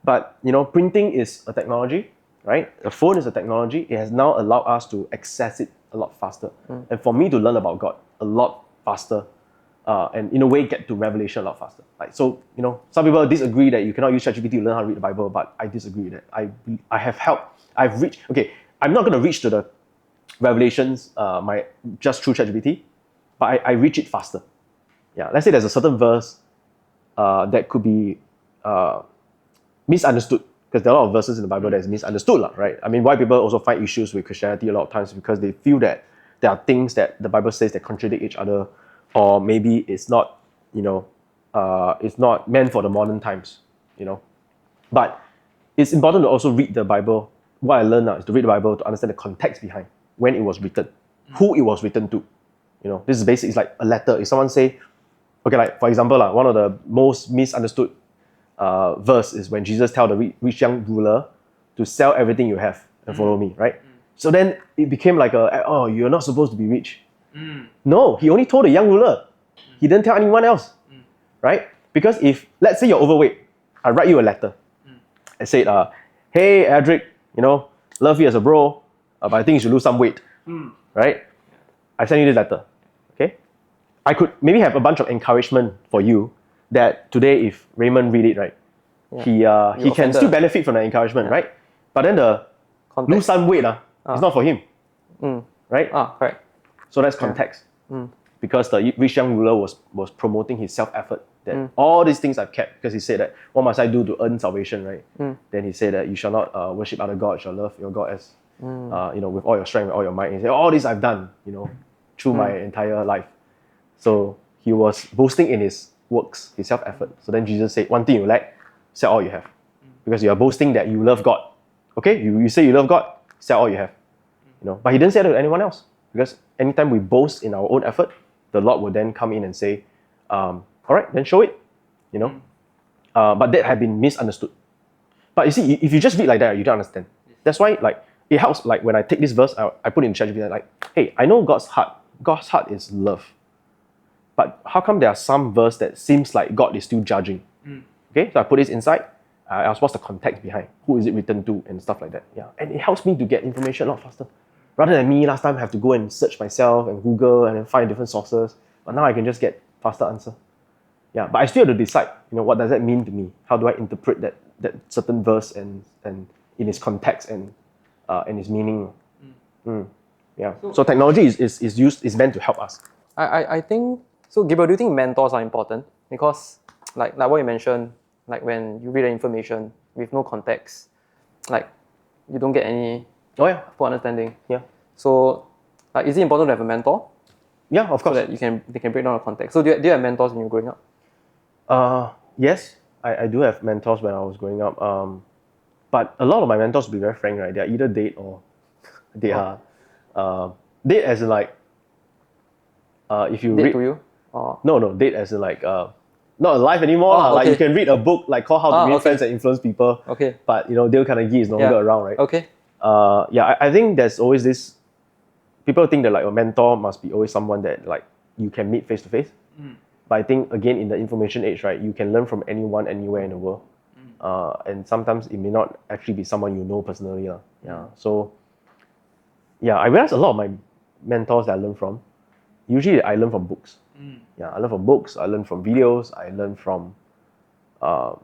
But printing is a technology, right? A phone is a technology. It has now allowed us to access it a lot faster, and for me to learn about God a lot faster. And in a way get to revelation a lot faster. So, some people disagree that you cannot use ChatGPT to learn how to read the Bible, but I disagree with that. I have helped. I've reached. Okay, I'm not going to reach to the revelations just through ChatGPT, but I reach it faster. Yeah, let's say there's a certain verse that could be misunderstood, because there are a lot of verses in the Bible that is misunderstood, right? I mean, why people also find issues with Christianity a lot of times because they feel that there are things that the Bible says that contradict each other, or maybe it's not, it's not meant for the modern times, But it's important to also read the Bible. What I learned now is to read the Bible to understand the context behind when it was written, who it was written to. This is basic. It's like a letter. If someone say, okay, like for example, one of the most misunderstood verse is when Jesus tell the rich young ruler to sell everything you have and follow me, right? So then it became like oh, you're not supposed to be rich. No, he only told the young ruler. He didn't tell anyone else, right? Because if, let's say you're overweight, I write you a letter. I said, hey, Edric, love you as a bro, but I think you should lose some weight, right? I send you this letter, okay? I could maybe have a bunch of encouragement for you that today if Raymond read it, right, he can still benefit from the encouragement, right? But then the lose some weight, it's not for him, right? Correct. So that's context. Because the rich young ruler was promoting his self-effort, that all these things I've kept, because he said that, what must I do to earn salvation, right? Then he said that you shall not worship other gods, you shall love your God as, with all your strength, with all your might. And he said, all this I've done, through my entire life. So he was boasting in his works, his self-effort. So then Jesus said, one thing you lack, sell all you have. Because you are boasting that you love God. Okay, you say you love God, sell all you have. But he didn't say that to anyone else. Because anytime we boast in our own effort, the Lord will then come in and say, all right, then show it. But that had been misunderstood. But you see, if you just read like that, you don't understand. That's why, it helps. Like when I take this verse, I put it in ChatGPT. Like, hey, I know God's heart. God's heart is love. But how come there are some verse that seems like God is still judging? Okay, so I put this inside. I ask what's the context behind, who is it written to, and stuff like that. Yeah, and it helps me to get information a lot faster. Rather than me last time have to go and search myself and Google and then find different sources. But now I can just get faster answer. Yeah, but I still have to decide, what does that mean to me? How do I interpret that certain verse and in its context and its meaning? Yeah. So technology is meant to help us. I think so. Gabriel, do you think mentors are important? Because like what you mentioned, like when you read the information with no context, like you don't get any full understanding. Yeah. So is it important to have a mentor? Yeah, of course. So that they can break down the context. So do you have mentors when you're growing up? Yes, I do have mentors when I was growing up. But a lot of my mentors, to be very frank, right, they are either dead or they are dead as in like if you dead read to you? No, dead as in like not alive anymore. Okay. Like you can read a book like called How to Win Friends and Influence People. Okay. But Dale Carnegie is no longer around, right? Okay. I think there's always this. People think that like a mentor must be always someone that like you can meet face to face. But I think again in the information age, right, you can learn from anyone, anywhere in the world. And sometimes it may not actually be someone you know personally. Yeah. So yeah, I realized a lot of my mentors that I learn from, usually I learn from books. Yeah, I learn from books, I learn from videos, I learn from I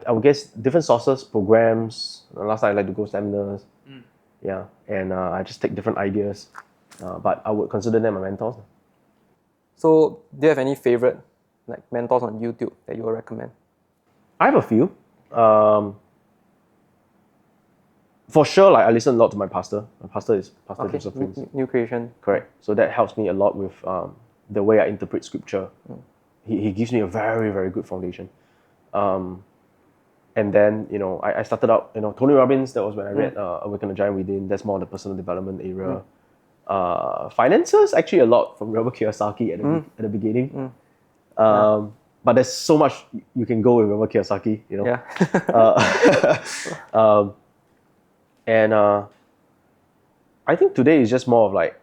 would guess different sources, programs. Last time I like to go seminars. Yeah, and I just take different ideas. But I would consider them my mentors. So do you have any favorite like mentors on YouTube that you would recommend? I have a few. For sure, like I listen a lot to my pastor. My pastor is Pastor Joseph Prince. New Creation. Correct. So that helps me a lot with the way I interpret scripture. He gives me a very, very good foundation. And then, I started out, Tony Robbins, that was when I read Awaken the Giant Within. That's more the personal development area. Finances, actually a lot from Robert Kiyosaki at the beginning. But there's so much you can go with Robert Kiyosaki, Yeah. And I think today is just more of like,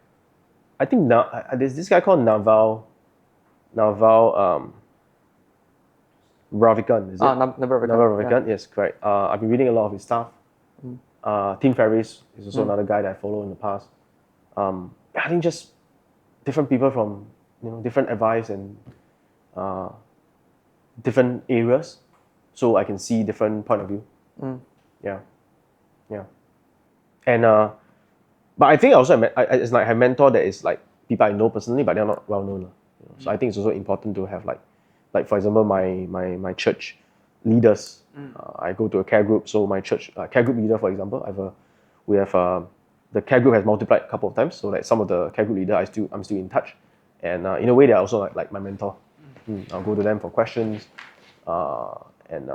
I think now there's this guy called Naval Ravikant, is it? Naval Ravikant, yes, correct. I've been reading a lot of his stuff. Tim Ferriss is also another guy that I follow in the past. I think just different people from different advice and different areas, so I can see different point of view. Yeah. And but I think I also it's like I have mentor that is like people I know personally, but they're not well known. So I think it's also important to have like for example, my church leaders. I go to a care group, so my church care group leader, for example, we have the care group has multiplied a couple of times. So like some of the care group leader, I'm still in touch, and in a way they are also like my mentor. I'll go to them for questions, and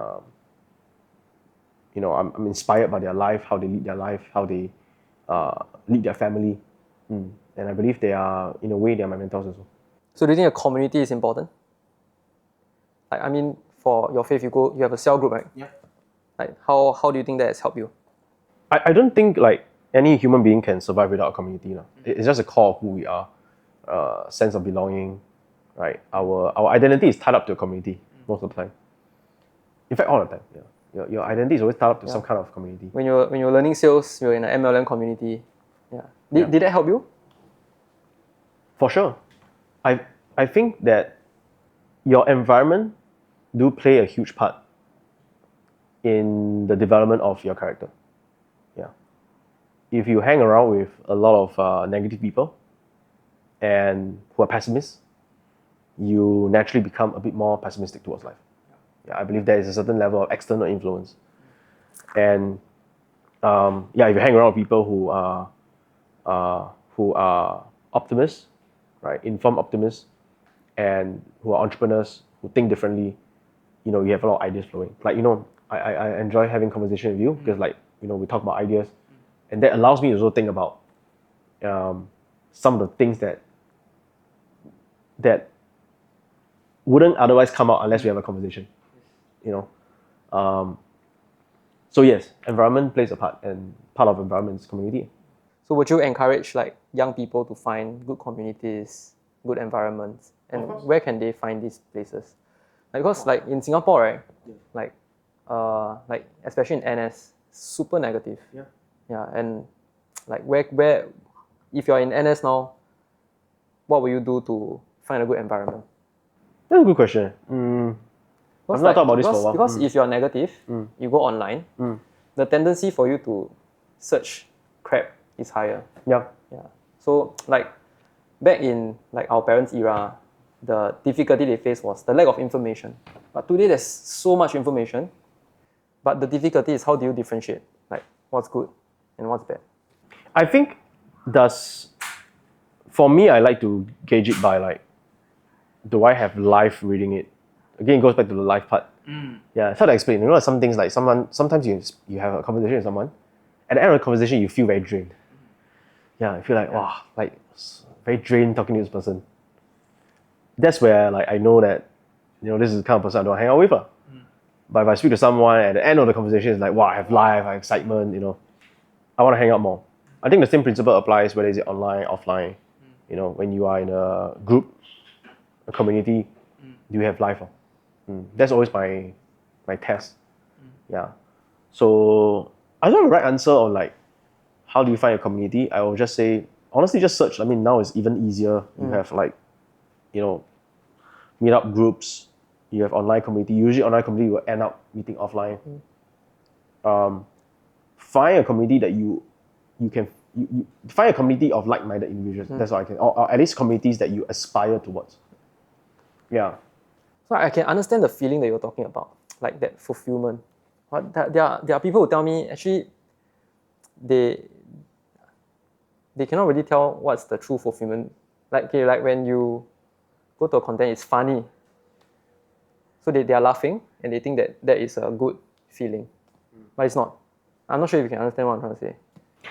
I'm inspired by their life, how they lead their life, how they lead their family, and I believe they are, in a way, they are my mentors as well. So do you think a community is important? Like, I mean, for your faith, you have a cell group, right? Yeah. Like, how do you think that has helped you? I don't think like any human being can survive without a community. It's just a core of who we are, sense of belonging, right? Our identity is tied up to a community most of the time. In fact, all the time. Yeah. Your identity is always tied up to some kind of community. When you're learning sales, you're in an MLM community. Yeah. Did that help you? For sure. I think that your environment do play a huge part in the development of your character. Yeah. If you hang around with a lot of negative people and who are pessimists, you naturally become a bit more pessimistic towards life. Yeah, I believe there is a certain level of external influence. And if you hang around with people who are optimists, right, informed optimists, and who are entrepreneurs, who think differently, you have a lot of ideas flowing. Like, I enjoy having conversation with you because, like, we talk about ideas, and that allows me to also think about some of the things that wouldn't otherwise come out unless we have a conversation. So yes, environment plays a part, and part of environment is community. So would you encourage like young people to find good communities, good environments, and where can they find these places? Like, because like in Singapore, right? Like especially in NS, super negative. Yeah, and like where if you're in NS now, what will you do to find a good environment? That's a good question. I've not thought about this for a while. Because if you're negative, you go online, the tendency for you to search crap is higher. Yeah. So like back in like our parents' era, the difficulty they faced was the lack of information. But today there's so much information. But the difficulty is how do you differentiate like what's good and what's bad? I think for me, I like to gauge it by like, do I have life reading it? Again, it goes back to the life part. Yeah, it's hard to explain. Some things like sometimes you have a conversation with someone, at the end of the conversation you feel very drained. Yeah, I feel like, wow, like very drained talking to this person. That's where like I know that, this is the kind of person I don't hang out with. But if I speak to someone at the end of the conversation, it's like, wow, I have life, I have excitement, I want to hang out more. I think the same principle applies whether it's online, offline. When you are in a group, a community, do you have life? That's always my test. Yeah. So I don't have a right answer on like how do you find a community. I will just say, honestly, just search. I mean, now it's even easier. You have like, meetup groups. You have online community. Usually online community will end up meeting offline. Find a community that you can find a community of like-minded individuals. That's what I can, or at least communities that you aspire towards. Yeah. So I can understand the feeling that you're talking about, like that fulfillment. But there are people who tell me actually they cannot really tell what's the true fulfillment. Like when you go to a content, it's funny. So they are laughing and they think that is a good feeling. But it's not. I'm not sure if you can understand what I'm trying to say.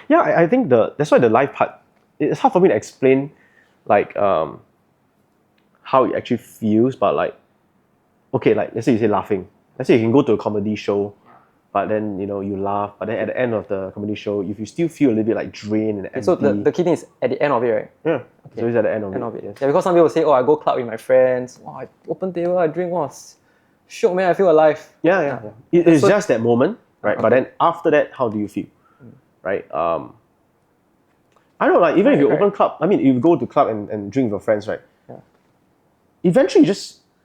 Yeah, I think that's why the life part, it's hard for me to explain like how it actually feels, but like, okay, like let's say you say laughing. Let's say you can go to a comedy show, but then you laugh, but then at the end of the comedy show, if you still feel a little bit like drained and empty. So the key thing is at the end of it, right? Yeah. Okay. So it's at the end of it. Yes. Yeah, because some people say, I go club with my friends. Oh, I open table, I drink. Shook, man, I feel alive. Yeah. It's just that moment, right? Okay. But then after that, how do you feel? Right? I don't know, like even if you open club, I mean, if you go to club and drink with your friends, right? Yeah. Eventually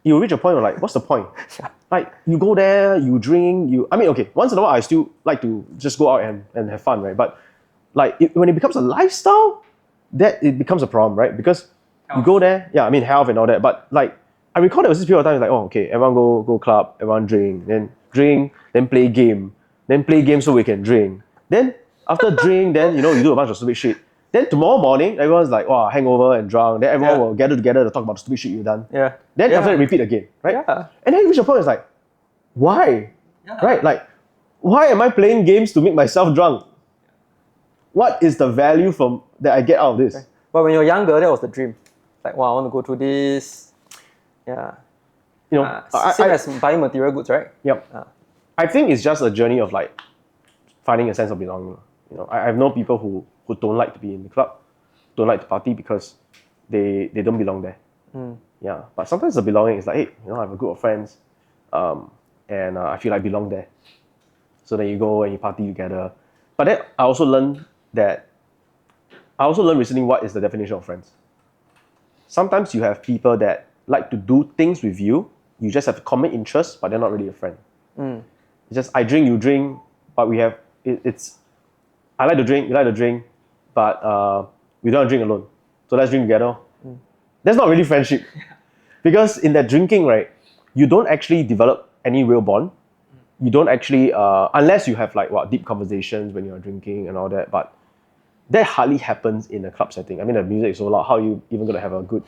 you'll reach a point where like, what's the point? Like you go there, you drink, okay, once in a while I still like to just go out and have fun, right? But like when it becomes a lifestyle, that it becomes a problem, right? Because You go there, yeah, I mean health and all that. But like I recall there was this period of time, it's like, oh okay, everyone go club, everyone drink, then play game, then play game so we can drink. Then after drink, then you do a bunch of stupid shit. Then tomorrow morning, everyone's like, wow, hangover and drunk. Then everyone will gather together to talk about the stupid shit you've done. Yeah. Then after that, repeat again, right? Yeah. And then you reach a point, it's like, why? Yeah. Right? Like, why am I playing games to make myself drunk? What is the value from that I get out of this? Okay. But when you're younger, that was the dream. Like, wow, I want to go through this. Yeah. Same as buying material goods, right? Yep. I think it's just a journey of like finding a sense of belonging. I've known people who don't like to be in the club, don't like to party because they don't belong there. Yeah. But sometimes the belonging is like, hey, I have a group of friends, and I feel like I belong there. So then you go and you party together. But then I also learned recently what is the definition of friends. Sometimes you have people that like to do things with you. You just have common interests, but they're not really a friend. It's just I drink, you drink, but we have it's I like to drink, you like to drink, but we don't drink alone. So let's drink together. That's not really friendship. Because in that drinking, right, you don't actually develop any real bond. You don't actually, unless you have like deep conversations when you're drinking and all that, but that hardly happens in a club setting. I mean, the music is so loud. How are you even going to have a good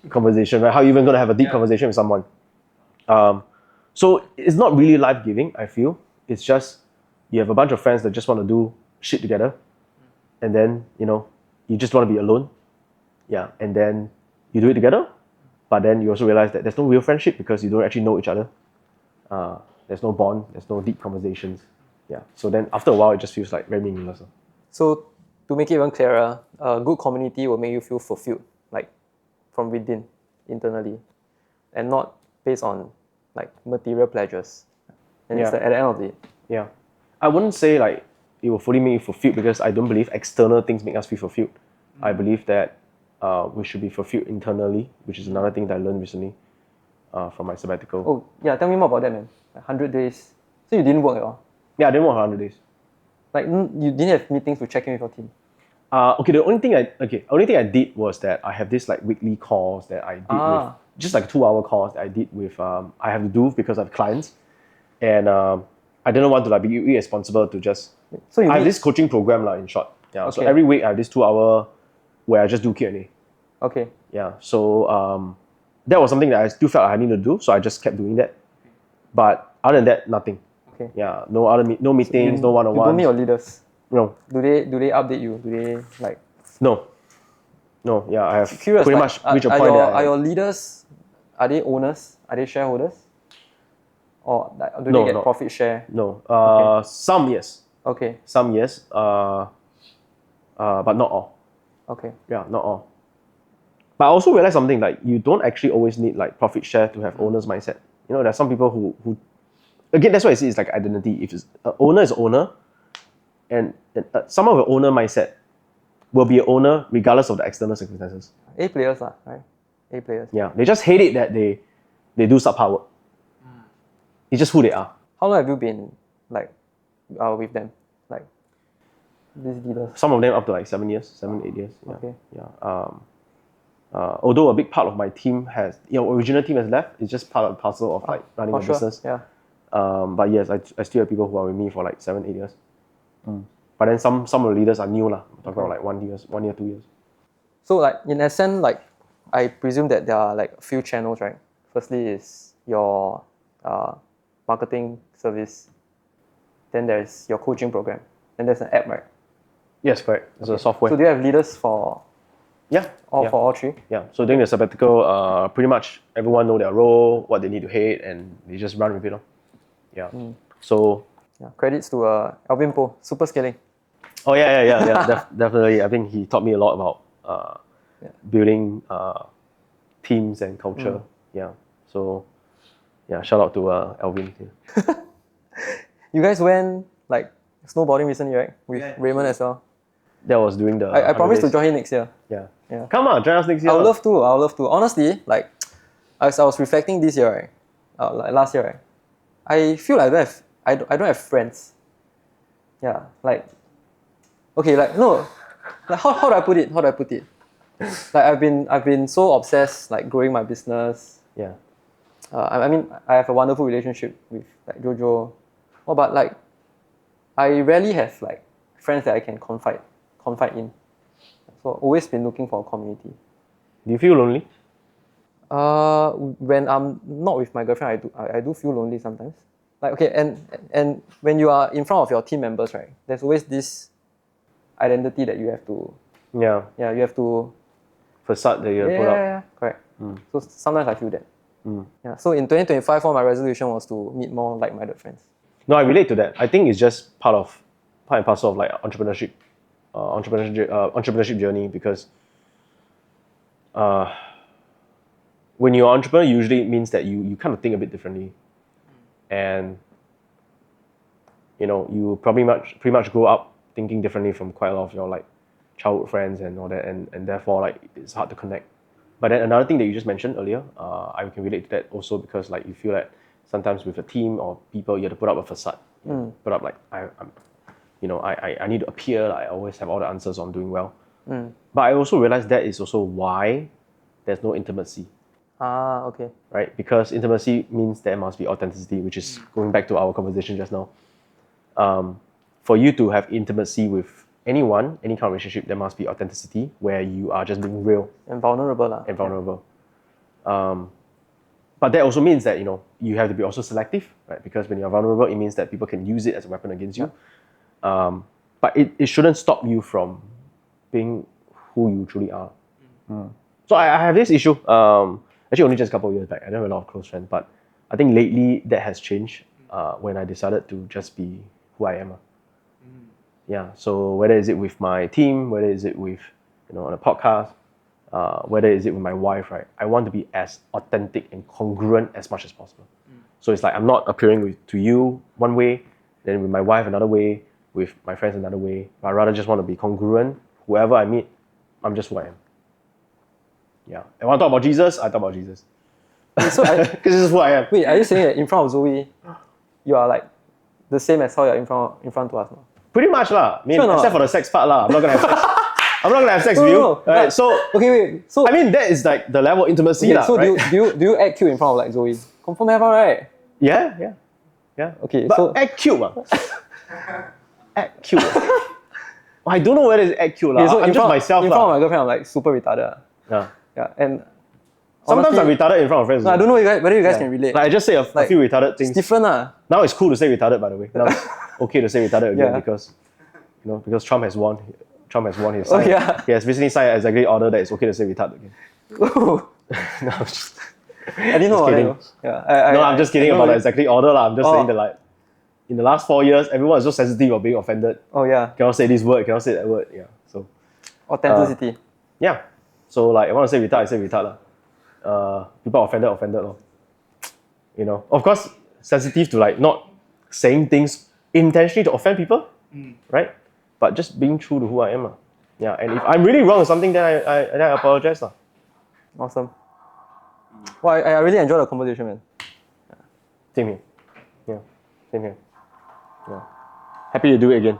conversation, right? How are you even going to have a deep conversation with someone? So it's not really life-giving, I feel. It's just you have a bunch of friends that just want to do shit together, and then you just want to be alone, yeah, and then you do it together, but then you also realize that there's no real friendship because you don't actually know each other. There's no bond, there's no deep conversations, yeah. So then after a while, it just feels like very meaningless. So to make it even clearer, a good community will make you feel fulfilled, like from within, internally, and not based on like material pleasures. And it's at the end of the day. Yeah, I wouldn't say like it will fully make you fulfilled because I don't believe external things make us feel fulfilled. I believe that we should be fulfilled internally, which is another thing that I learned recently from my sabbatical. Oh yeah, tell me more about that, man. Like 100 days. So you didn't work at all? Yeah, I didn't work 100 days. Like you didn't have meetings to check in with your team? Okay, the only thing I did was that I have this like weekly calls that I did with, just like 2-hour calls that I did with, I have to do because I have clients, and I didn't want to like be irresponsible to just. So I have this coaching program in short. Yeah. Okay. So every week I have this 2-hour where I just do Q&A. Okay. Yeah. So that was something that I still felt I needed to do, so I just kept doing that. But other than that, nothing. Okay. Yeah. No meetings, no one-on-ones. You don't meet your leaders? No. Do they update you? Do they like? No. Yeah, I have curious, pretty much reached a point are your leaders, are they owners? Are they shareholders? Or do they get profit share? No. Okay. Some yes. Okay. Some yes. But not all. Okay. Yeah, not all. But I also realized something, like you don't actually always need like profit share to have owner's mindset. There's some people who again, that's why I see it's like identity. If it's owner is owner, and some of the owner mindset will be an owner regardless of the external circumstances. A players, right? A players. Yeah, they just hate it that they do subpar work. It's just who they are. How long have you been like with them? Like these leaders? Some of them up to like 7 years, 8 years. Yeah. Okay. Yeah. Although a big part of my team has, original team has left, it's just part and parcel of like running a business. Yeah. But yes, I still have people who are with me for like 7, 8 years. But then some of the leaders are new lah. Talking about like 1 year, 2 years. So like in essence, like I presume that there are like a few channels, right? Firstly is your marketing service. Then there's your coaching program. Then there's an app, right? Yes, correct. It's a software. So do you have leaders for? For all three? Yeah. So during the sabbatical, pretty much everyone know their role, what they need to hit, and they just run with it. Yeah. So. Yeah. Credits to Alvin Po, super scaling. Oh yeah. Definitely. I think he taught me a lot about building teams and culture. Yeah. So yeah, shout out to Alvin. You guys went like snowboarding recently, right? With Raymond as well. That was during the. I promise to join him next year. Yeah. Come on, join us next year. I would love to. Honestly, like as I was reflecting this year, right? Like last year, right? I feel like I don't have friends. Yeah, like okay, like no, like how do I put it? Like I've been so obsessed like growing my business. Yeah. I mean, I have a wonderful relationship with like Jojo. Oh, but like, I rarely have like friends that I can confide in. So always been looking for a community. Do you feel lonely? When I'm not with my girlfriend, I do feel lonely sometimes. Like okay, and when you are in front of your team members, right? There's always this identity that you have to. Yeah. Yeah, you have to. Facade that you put up. Yeah, correct. So sometimes I feel that. Yeah. So in 2025, one of my resolution was to meet more like-minded friends. No, I relate to that. I think it's just part and parcel of like entrepreneurship journey because when you're an entrepreneur, usually it means that you kind of think a bit differently, and you pretty much grow up thinking differently from quite a lot of your like childhood friends and all that, and therefore like it's hard to connect. But then another thing that you just mentioned earlier, I can relate to that also because like you feel that sometimes with a team or people you have to put up a facade, put up like I need to appear like I always have all the answers on doing well. But I also realized that is also why there's no intimacy. Okay. Right? Because intimacy means there must be authenticity, which is going back to our conversation just now. For you to have intimacy with anyone, any kind of relationship, there must be authenticity where you are just being real and vulnerable. and vulnerable. But that also means that you have to be also selective, right? Because when you're vulnerable, it means that people can use it as a weapon against you. But it shouldn't stop you from being who you truly are. So I have this issue. Actually, only just a couple of years back. I don't have a lot of close friends, but I think lately that has changed when I decided to just be who I am. Yeah. So whether is it with my team, whether is it with on a podcast, whether is it with my wife, right? I want to be as authentic and congruent as much as possible. So it's like I'm not appearing to you one way, then with my wife another way, with my friends another way. But I rather just want to be congruent. Whoever I meet, I'm just who I am. Yeah. And when I talk about Jesus, I talk about Jesus. So because this is who I am. wait, are you saying that in front of Zoe, you are like the same as how you're in front to us now? Pretty much lah. I mean, Sure except for the sex part lah. I'm not gonna have sex. I'm not gonna have sex with you. No. Right? So okay, wait. So I mean, that is like the level of intimacy okay, lah. so Right? do you act cute in front of like Zoe? Confirm have one, right? Yeah. Okay, But so act cute act cute. I don't know whether it's act cute lah. okay, so I'm just myself in front of lah. my girlfriend, I'm like super retarded. Yeah. Yeah, and Sometimes honestly, I'm retarded in front of friends. no, I don't know whether you guys can relate. Like I just say a few retarded things. It's different lah. Now it's cool to say retarded, by the way. Now it's okay to say retarded again Yeah. because Trump has won. Trump has won his Oh, side. yeah. He has recently signed an executive order that it's okay to say retarded again. Oh, No, I'm just, I didn't know. Just I kidding. didn't know. Yeah, I'm just kidding about the executive order lah. I'm just Oh. saying that like in the last 4 years, everyone is so sensitive of being offended. Oh yeah, Cannot say this word, cannot say that word. Yeah. So authenticity. yeah. So like I want to say retard, I say retard lah. People are offended lor. Of course, sensitive to like not saying things intentionally to offend people, right? But just being true to who I am lah. Yeah, and if I'm really wrong or something, then I apologize lah. Awesome. Well, I really enjoyed the conversation, man. Same here. Yeah, same here. Yeah. Happy to do it again.